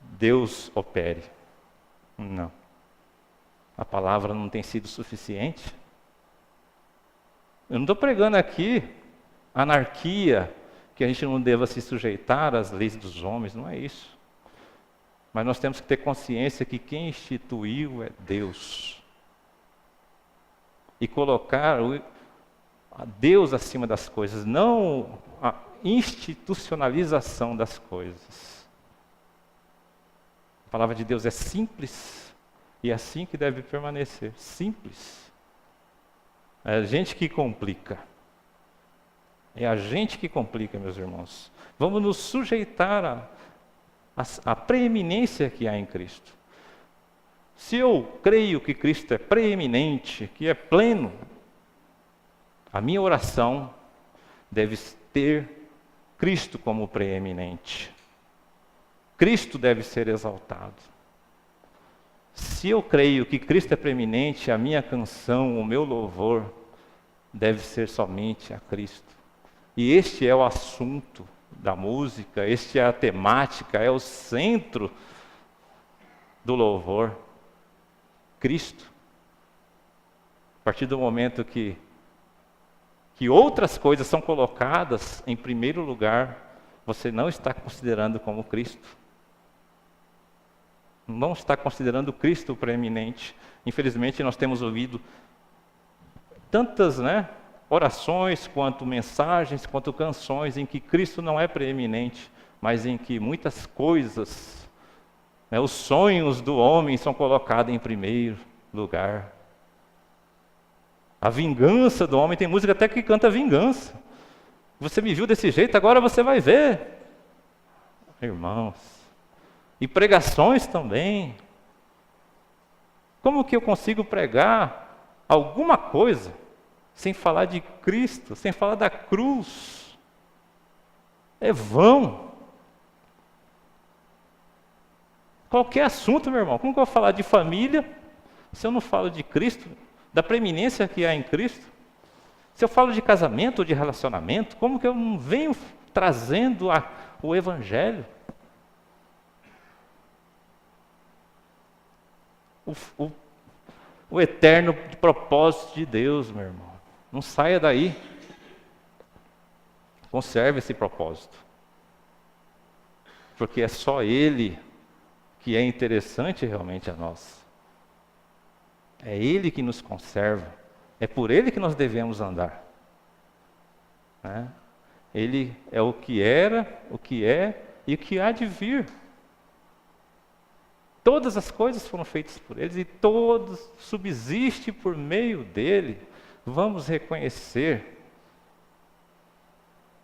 Deus opere. Não. A palavra não tem sido suficiente. Eu não estou pregando aqui anarquia, que a gente não deva se sujeitar às leis dos homens, não é isso. Mas nós temos que ter consciência que quem instituiu é Deus. E colocar a Deus acima das coisas, não a institucionalização das coisas. A palavra de Deus é simples e é assim que deve permanecer. Simples. É a gente que complica. É a gente que complica, meus irmãos. Vamos nos sujeitar à preeminência que há em Cristo. Se eu creio que Cristo é preeminente, que é pleno, a minha oração deve ter Cristo como preeminente. Cristo deve ser exaltado. Se eu creio que Cristo é preeminente, a minha canção, o meu louvor, deve ser somente a Cristo. E este é o assunto da música, este é a temática, é o centro do louvor. Cristo. A partir do momento que outras coisas são colocadas em primeiro lugar, você não está considerando como Cristo. Não está considerando Cristo o preeminente. Infelizmente, nós temos ouvido tantas, orações, quanto mensagens, quanto canções, em que Cristo não é preeminente, mas em que muitas coisas, os sonhos do homem são colocados em primeiro lugar. A vingança do homem, tem música até que canta vingança. Você me viu desse jeito, agora você vai ver. Irmãos, e pregações também. Como que eu consigo pregar alguma coisa sem falar de Cristo, sem falar da cruz? É vão. Qualquer assunto, meu irmão. Como que eu vou falar de família se eu não falo de Cristo, da preeminência que há em Cristo? Se eu falo de casamento ou de relacionamento, como que eu não venho trazendo o Evangelho? o eterno propósito de Deus, meu irmão. Não saia daí. Conserve esse propósito. Porque é só Ele que é interessante realmente a nós. É Ele que nos conserva. É por Ele que nós devemos andar. Né? Ele é o que era, o que é e o que há de vir. Todas as coisas foram feitas por Ele e todos subsiste por meio dEle. Vamos reconhecer.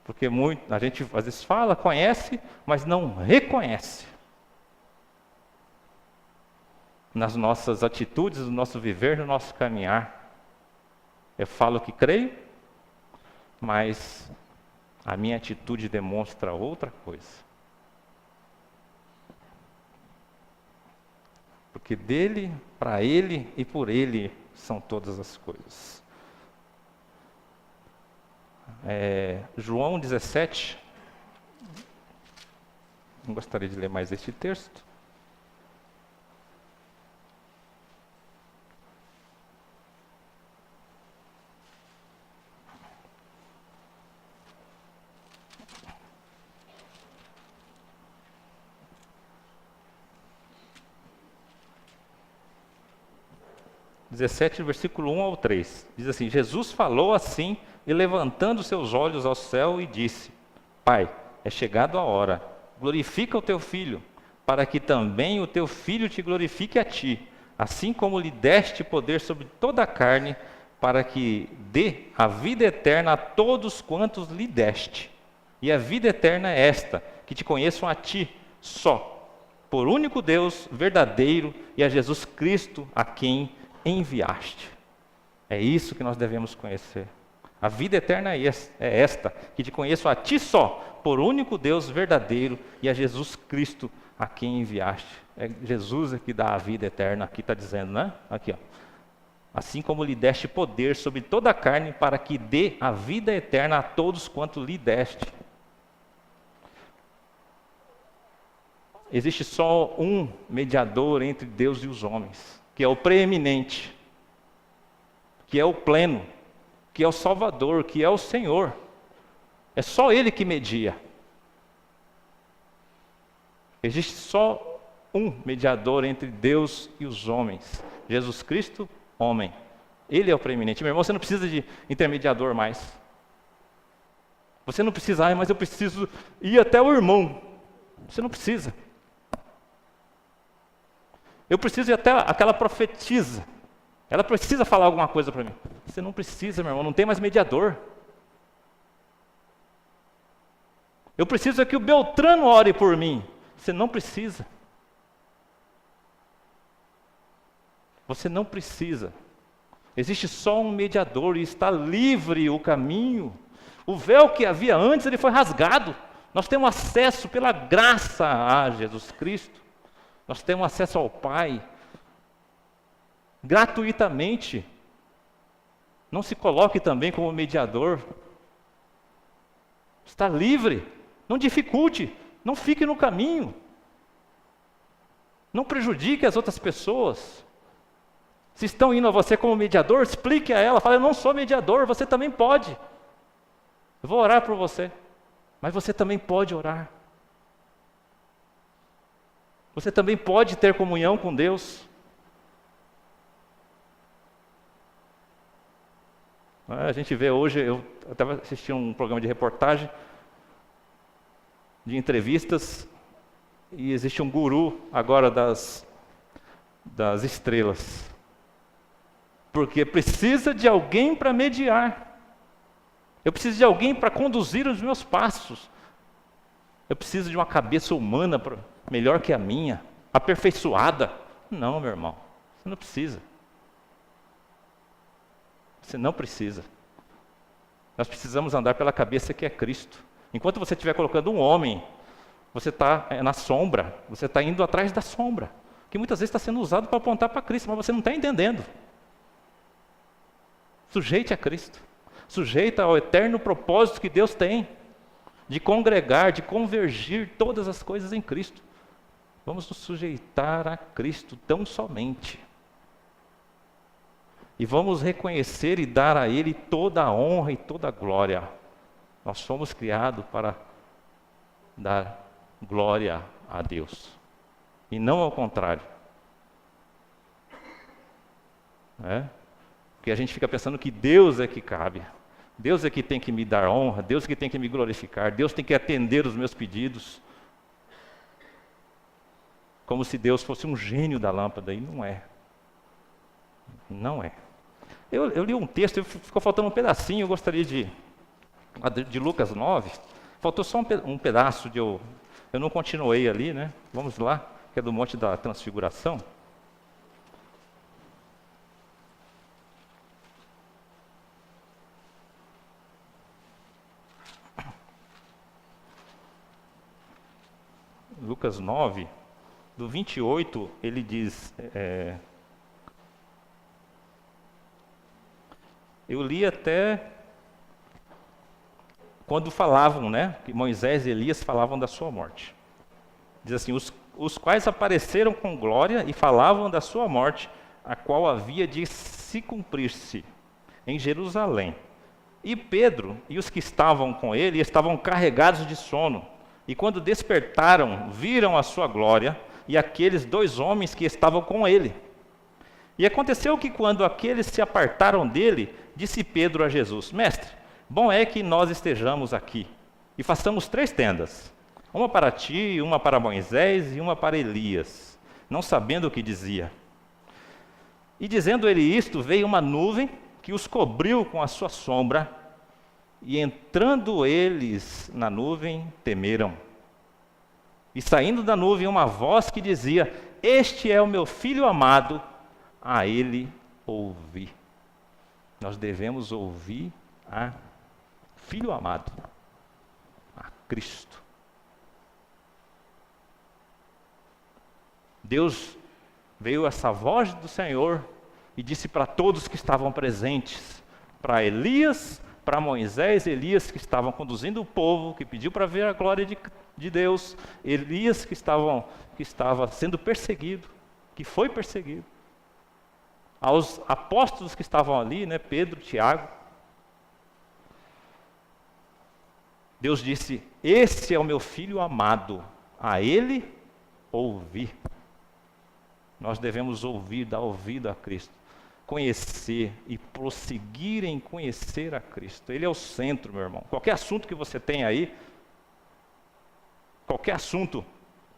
Porque a gente às vezes fala, conhece, mas não reconhece. Nas nossas atitudes, no nosso viver, no nosso caminhar. Eu falo que creio, mas a minha atitude demonstra outra coisa. Porque dele, para Ele e por Ele são todas as coisas. João 17. Não gostaria de ler mais este texto. Versículo 1 ao 3. Diz assim: Jesus falou assim e levantando seus olhos ao céu e disse: Pai, é chegado a hora, glorifica o teu Filho, para que também o teu Filho te glorifique a ti, assim como lhe deste poder sobre toda a carne, para que dê a vida eterna a todos quantos lhe deste. E a vida eterna é esta, que te conheçam a ti só, por único Deus verdadeiro, e a Jesus Cristo a quem enviaste. É isso que nós devemos conhecer. A vida eterna é esta, que te conheço a ti só, por único Deus verdadeiro, e a Jesus Cristo a quem enviaste. É Jesus que dá a vida eterna, aqui está dizendo, né? Aqui, ó. Assim como lhe deste poder sobre toda a carne, para que dê a vida eterna a todos quanto lhe deste. Existe só um mediador entre Deus e os homens, que é o preeminente, que é o pleno, que é o Salvador, que é o Senhor. É só Ele que media. Existe só um mediador entre Deus e os homens, Jesus Cristo, homem. Ele é o preeminente. Meu irmão, você não precisa de intermediador mais. Você não precisa, mas eu preciso ir até o irmão. Você não precisa. Eu preciso ir até aquela profetisa. Ela precisa falar alguma coisa para mim. Você não precisa, meu irmão, não tem mais mediador. Eu preciso que o Beltrano ore por mim. Você não precisa. Você não precisa. Existe só um mediador e está livre o caminho. O véu que havia antes, ele foi rasgado. Nós temos acesso pela graça a Jesus Cristo. Nós temos acesso ao Pai. Gratuitamente. Não se coloque também como mediador. Está livre. Não dificulte. Não fique no caminho. Não prejudique as outras pessoas. Se estão indo a você como mediador, explique a ela. Fale, eu não sou mediador, você também pode. Eu vou orar por você. Mas você também pode orar. Você também pode ter comunhão com Deus. A gente vê hoje, eu estava assistindo um programa de reportagem, de entrevistas, e existe um guru agora das estrelas. Porque precisa de alguém para mediar. Eu preciso de alguém para conduzir os meus passos. Eu preciso de uma cabeça humana melhor que a minha, aperfeiçoada. Não, meu irmão, você não precisa. Você não precisa. Nós precisamos andar pela cabeça que é Cristo. Enquanto você estiver colocando um homem, você está na sombra, você está indo atrás da sombra, que muitas vezes está sendo usado para apontar para Cristo, mas você não está entendendo. Sujeite a Cristo. Sujeita ao eterno propósito que Deus tem, de congregar, de convergir todas as coisas em Cristo. Vamos nos sujeitar a Cristo tão somente. e vamos reconhecer e dar a Ele toda a honra e toda a glória. Nós fomos criados para dar glória a Deus, e não ao contrário. Porque a gente fica pensando que Deus é que cabe, Deus é que tem que me dar honra, Deus que tem que me glorificar, Deus tem que atender os meus pedidos, como se Deus fosse um gênio da lâmpada, e não é. Não é. Eu li um texto, ficou faltando um pedacinho, eu gostaria de Lucas 9, faltou só um pedaço, eu não continuei ali, né? Vamos lá, que é do Monte da Transfiguração. Lucas 9, do 28, ele diz... eu li até quando falavam, né, que Moisés e Elias falavam da sua morte. Diz assim, os quais apareceram com glória e falavam da sua morte, a qual havia de se cumprir-se em Jerusalém. E Pedro e os que estavam com ele estavam carregados de sono. E quando despertaram, viram a sua glória e aqueles 2 homens que estavam com ele. E aconteceu que quando aqueles se apartaram dele, disse Pedro a Jesus, Mestre, bom é que nós estejamos aqui e façamos 3 tendas, uma para ti, uma para Moisés e uma para Elias, não sabendo o que dizia. E dizendo ele isto, veio uma nuvem que os cobriu com a sua sombra, e entrando eles na nuvem, temeram. E saindo da nuvem uma voz que dizia, este é o meu filho amado, a ele ouvi. Nós devemos ouvir a Filho amado, a Cristo. Deus veio essa voz do Senhor e disse para todos que estavam presentes, para Elias, para Moisés, Elias que estavam conduzindo o povo, que pediu para ver a glória de Deus, Elias que estava sendo perseguido, que foi perseguido, aos apóstolos que estavam ali, né, Pedro, Tiago. Deus disse, esse é o meu filho amado, a ele ouvi. Nós devemos ouvir, dar ouvido a Cristo, conhecer e prosseguir em conhecer a Cristo. Ele é o centro, meu irmão. Qualquer assunto que você tem aí, qualquer assunto,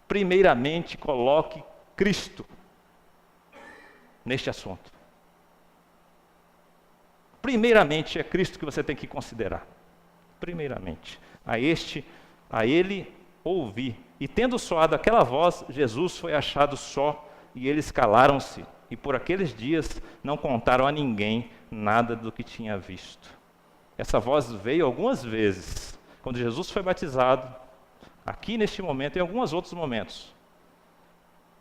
primeiramente coloque Cristo neste assunto. Primeiramente é Cristo que você tem que considerar. Primeiramente. A ele ouvi. E tendo soado aquela voz, Jesus foi achado só, e eles calaram-se. E por aqueles dias não contaram a ninguém nada do que tinha visto. Essa voz veio algumas vezes. Quando Jesus foi batizado, aqui neste momento e em alguns outros momentos,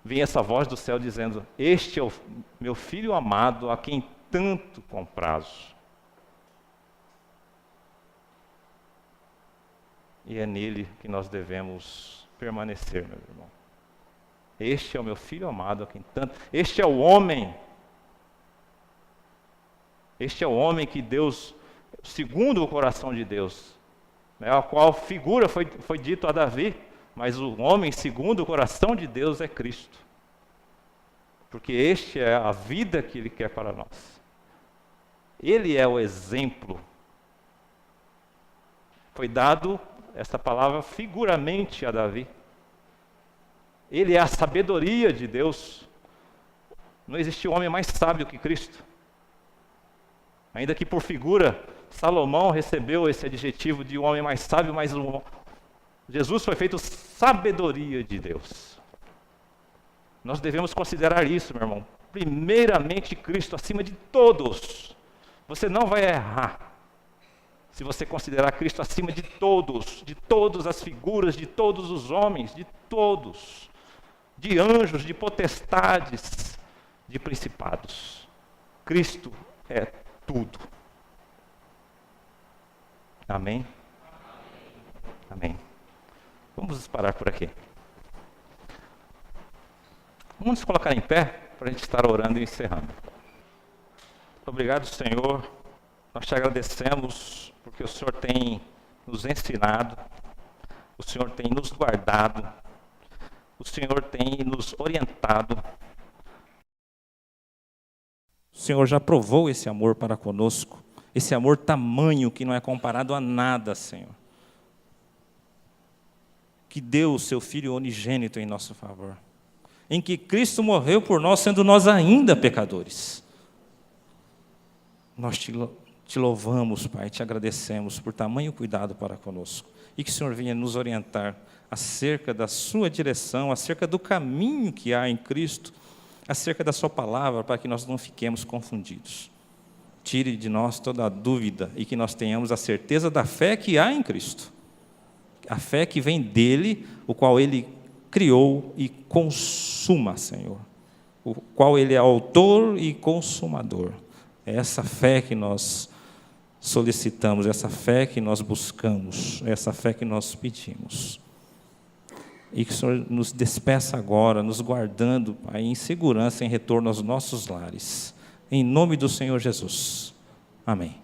vem essa voz do céu dizendo, este é o meu filho amado, a quem tanto comprazo. E é nele que nós devemos permanecer, meu irmão. Este é o meu filho amado, a quem tanto... Este é o homem que Deus, segundo o coração de Deus, né, a qual figura foi dito a Davi, mas o homem segundo o coração de Deus é Cristo. Porque este é a vida que Ele quer para nós. Ele é o exemplo. Foi dado esta palavra figuramente a Davi. Ele é a sabedoria de Deus. Não existe homem mais sábio que Cristo. Ainda que por figura, Salomão recebeu esse adjetivo de homem mais sábio, mas Jesus foi feito sabedoria de Deus. Nós devemos considerar isso, meu irmão. Primeiramente Cristo acima de todos. Você não vai errar se você considerar Cristo acima de todas as figuras, de todos os homens, de todos, de anjos, de potestades, de principados. Cristo é tudo. Amém? Amém. Vamos parar por aqui. Vamos nos colocar em pé para a gente estar orando e encerrando. Obrigado, Senhor. Nós te agradecemos porque o Senhor tem nos ensinado, o Senhor tem nos guardado, o Senhor tem nos orientado. O Senhor já provou esse amor para conosco, esse amor tamanho que não é comparado a nada, Senhor. Que deu o seu Filho unigênito em nosso favor, em que Cristo morreu por nós, sendo nós ainda pecadores. Nós te louvamos, Pai, te agradecemos por tamanho cuidado para conosco, e que o Senhor venha nos orientar acerca da sua direção, acerca do caminho que há em Cristo, acerca da sua palavra, para que nós não fiquemos confundidos. Tire de nós toda a dúvida e que nós tenhamos a certeza da fé que há em Cristo. A fé que vem dele, o qual ele criou e consuma, Senhor. O qual ele é autor e consumador. É essa fé que nós solicitamos, essa fé que nós buscamos, essa fé que nós pedimos. E que o Senhor nos despeça agora, nos guardando, Pai, em segurança, em retorno aos nossos lares. Em nome do Senhor Jesus. Amém.